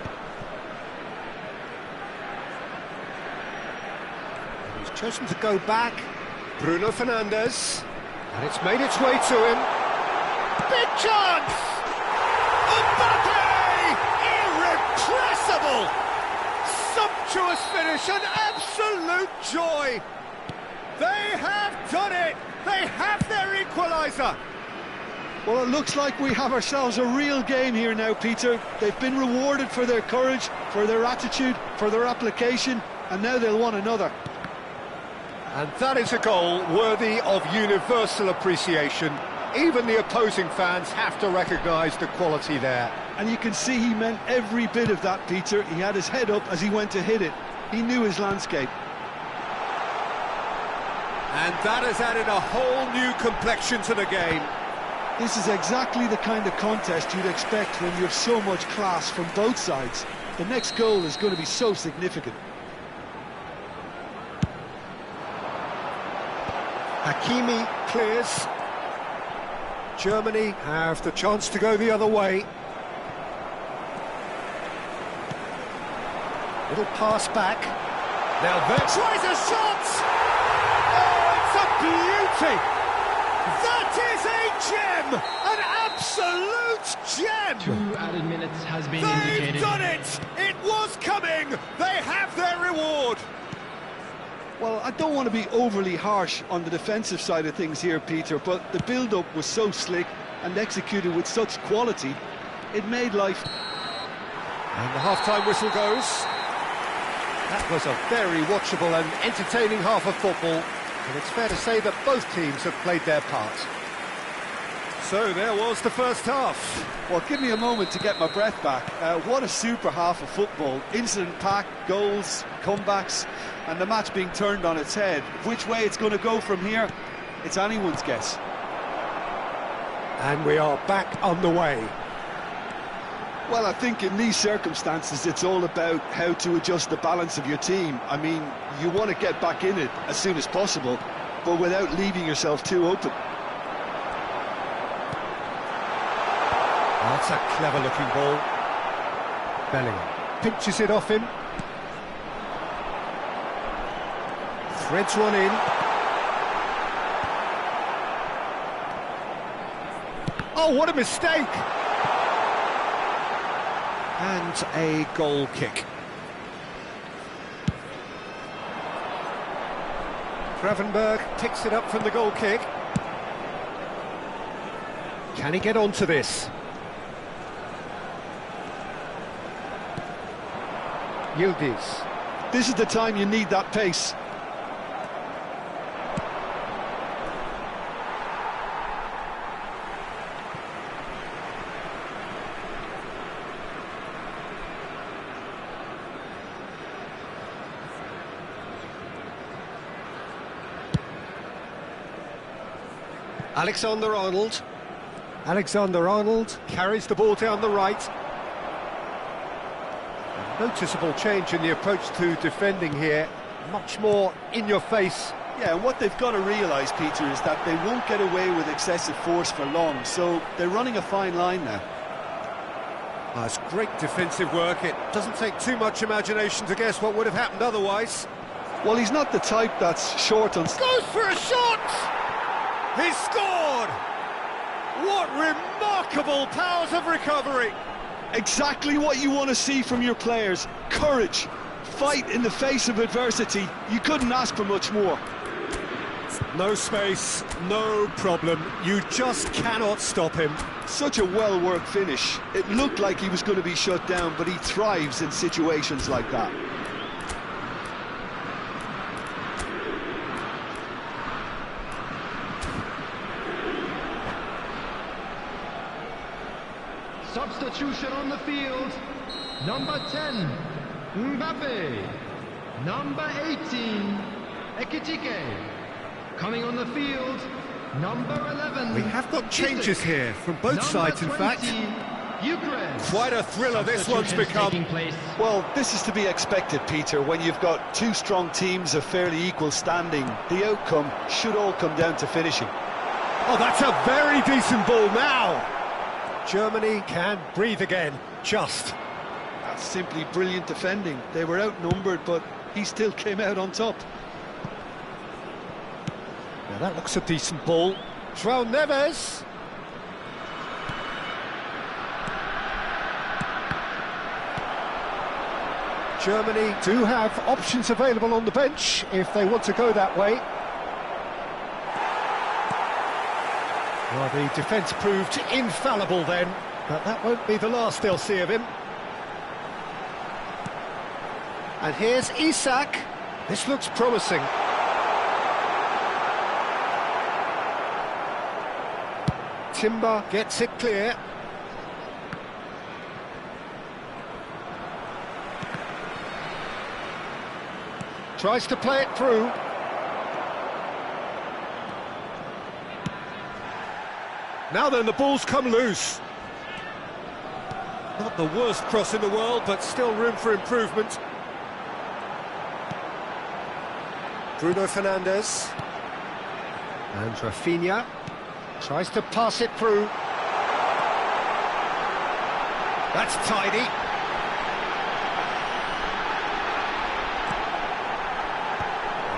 He's chosen to go back. Bruno Fernandes. And it's made its way to him. Big chance! Mbappe! Irrepressible! Sumptuous finish, an absolute joy! They have done it! They have their equaliser! Well, it looks like we have ourselves a real game here now, Peter. They've been rewarded for their courage, for their attitude, for their application, and now they'll want another. And that is a goal worthy of universal appreciation. Even the opposing fans have to recognise the quality there. And you can see he meant every bit of that, Peter. He had his head up as he went to hit it. He knew his landscape. And that has added a whole new complexion to the game. This is exactly the kind of contest you'd expect when you have so much class from both sides. The next goal is going to be so significant. Hakimi clears. Germany have the chance to go the other way. Little pass back. Now there tries a shot! Oh, it's a beauty! That is a gem! An absolute gem! 2 added minutes has been They've indicated. done it! It was coming! They have their reward! Well, I don't want to be overly harsh on the defensive side of things here, Peter, but the build-up was so slick and executed with such quality, it made life... And the half-time whistle goes. That was a very watchable and entertaining half of football, and it's fair to say that both teams have played their part. So there was the first half. Well, give me a moment to get my breath back. What a super half of football. Incident-packed, goals, comebacks, and the match being turned on its head. Which way it's going to go from here, it's anyone's guess. And we are back on the way. Well, I think in these circumstances, it's all about how to adjust the balance of your team. I mean, you want to get back in it as soon as possible, but without leaving yourself too open. That's a clever-looking ball. Bellingham pinches it off him. Threads one in. Oh, what a mistake! And a goal kick. Gravenberg picks it up from the goal kick. Can he get onto this? Yildiz. This is the time you need that pace. Alexander-Arnold. Alexander-Arnold carries the ball down the right. A noticeable change in the approach to defending here. Much more in your face. Yeah, and what they've got to realise, Peter, is that they won't get away with excessive force for long, so they're running a fine line now. That's great defensive work. It doesn't take too much imagination to guess what would have happened otherwise. Well, he's not the type that's short on... Goes for a shot! He's scored! What remarkable powers of recovery! Exactly what you want to see from your players. Courage, fight in the face of adversity. You couldn't ask for much more. No space, no problem. You just cannot stop him. Such a well-worked finish. It looked like he was going to be shut down, but he thrives in situations like that. Substitution on the field. Number 10, Mbappe. Number 18, Ekitike. Coming on the field, number 11. We have got changes here from both sides, in fact. Ukraine. Quite a thriller this one's become. Well, this is to be expected, Peter. When you've got two strong teams of fairly equal standing, the outcome should all come down to finishing. Oh, that's a very decent ball now. Germany can breathe again, just. That's simply brilliant defending. They were outnumbered, but he still came out on top. Now that looks a decent ball. João Neves. Germany do have options available on the bench if they want to go that way. Well, the defence proved infallible then, but that won't be the last they'll see of him. And here's Isak. This looks promising. Timber gets it clear. Tries to play it through. Now then, the ball's come loose. Not the worst cross in the world, but still room for improvement. Bruno Fernandes. And Rafinha tries to pass it through. That's tidy.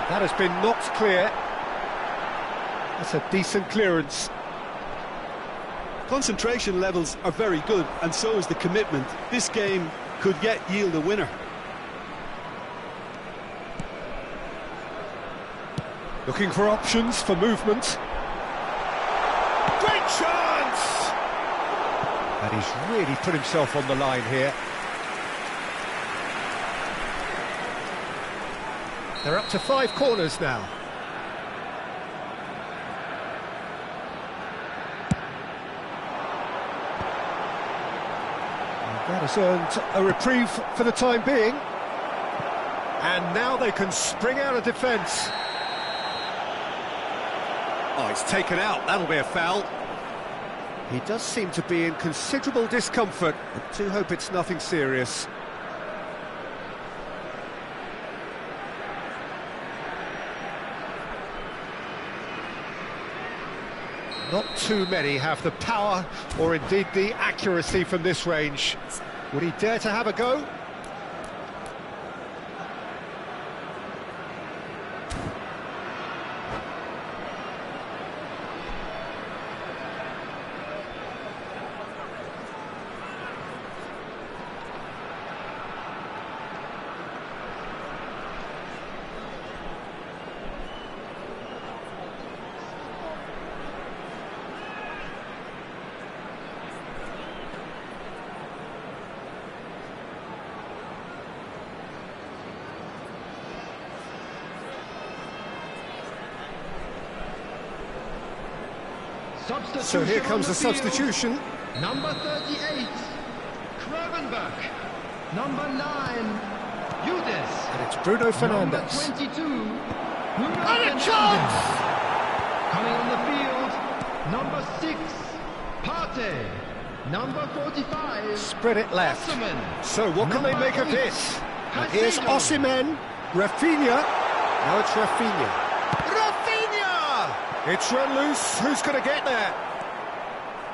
That has been knocked clear. That's a decent clearance. Concentration levels are very good, and so is the commitment. This game could yet yield a winner. Looking for options for movement. Great chance! And he's really put himself on the line here. They're up to 5 corners now. And that has earned a reprieve for the time being. And now they can spring out of defence. Oh, it's taken out. That'll be a foul. He does seem to be in considerable discomfort. I do hope it's nothing serious. Not too many have the power or indeed the accuracy from this range. Would he dare to have a go? So here comes the substitution. Number 38, Kravenberg. Number 9, Judes. And it's Bruno Fernandes. Number 22, And a chance! Coming on the field, number 6, Partey. Number 45, Spread it left. Osimhen. So what can they Number make of 8, this? And here's Caicedo. Osimhen, Rafinha. Now it's Rafinha. Rafinha! It's run loose. Who's going to get there?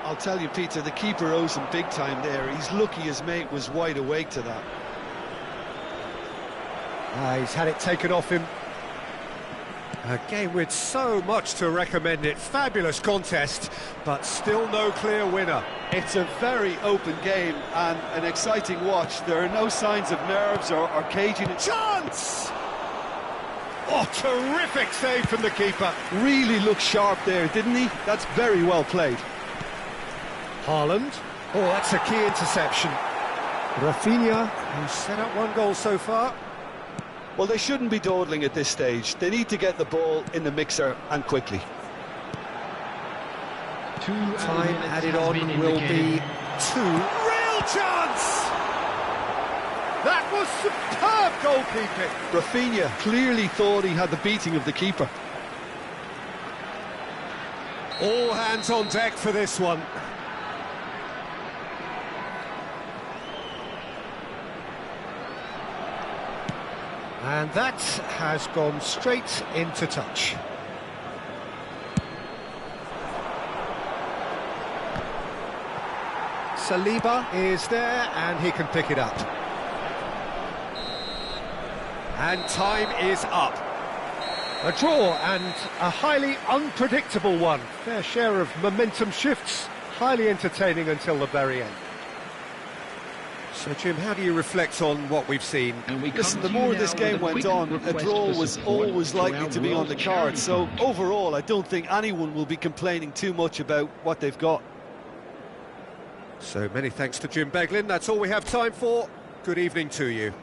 I'll tell you, Peter, the keeper owes him big time there. He's lucky his mate was wide awake to that. He's had it taken off him. A game with so much to recommend it. Fabulous contest, but still no clear winner. It's a very open game and an exciting watch. There are no signs of nerves or caging. Chance! Oh, terrific save from the keeper. Really looked sharp there, didn't he? That's very well played. Haaland. Oh, that's a key interception. Rafinha, who's set up 1 goal so far. Well, they shouldn't be dawdling at this stage. They need to get the ball in the mixer and quickly. Time added on will be 2. Real chance! That was superb goalkeeping. Rafinha clearly thought he had the beating of the keeper. All hands on deck for this one. And that has gone straight into touch. Saliba is there, and he can pick it up. And time is up. A draw, and a highly unpredictable one. Fair share of momentum shifts, highly entertaining until the very end. So, Jim, how do you reflect on what we've seen? And we Listen, come the to you more now this with game a went quick on, a request draw for was support always to likely our to be on World the Charity card. So Fund. overall, I don't think anyone will be complaining too much about what they've got. So many thanks to Jim Beglin. That's all we have time for. Good evening to you.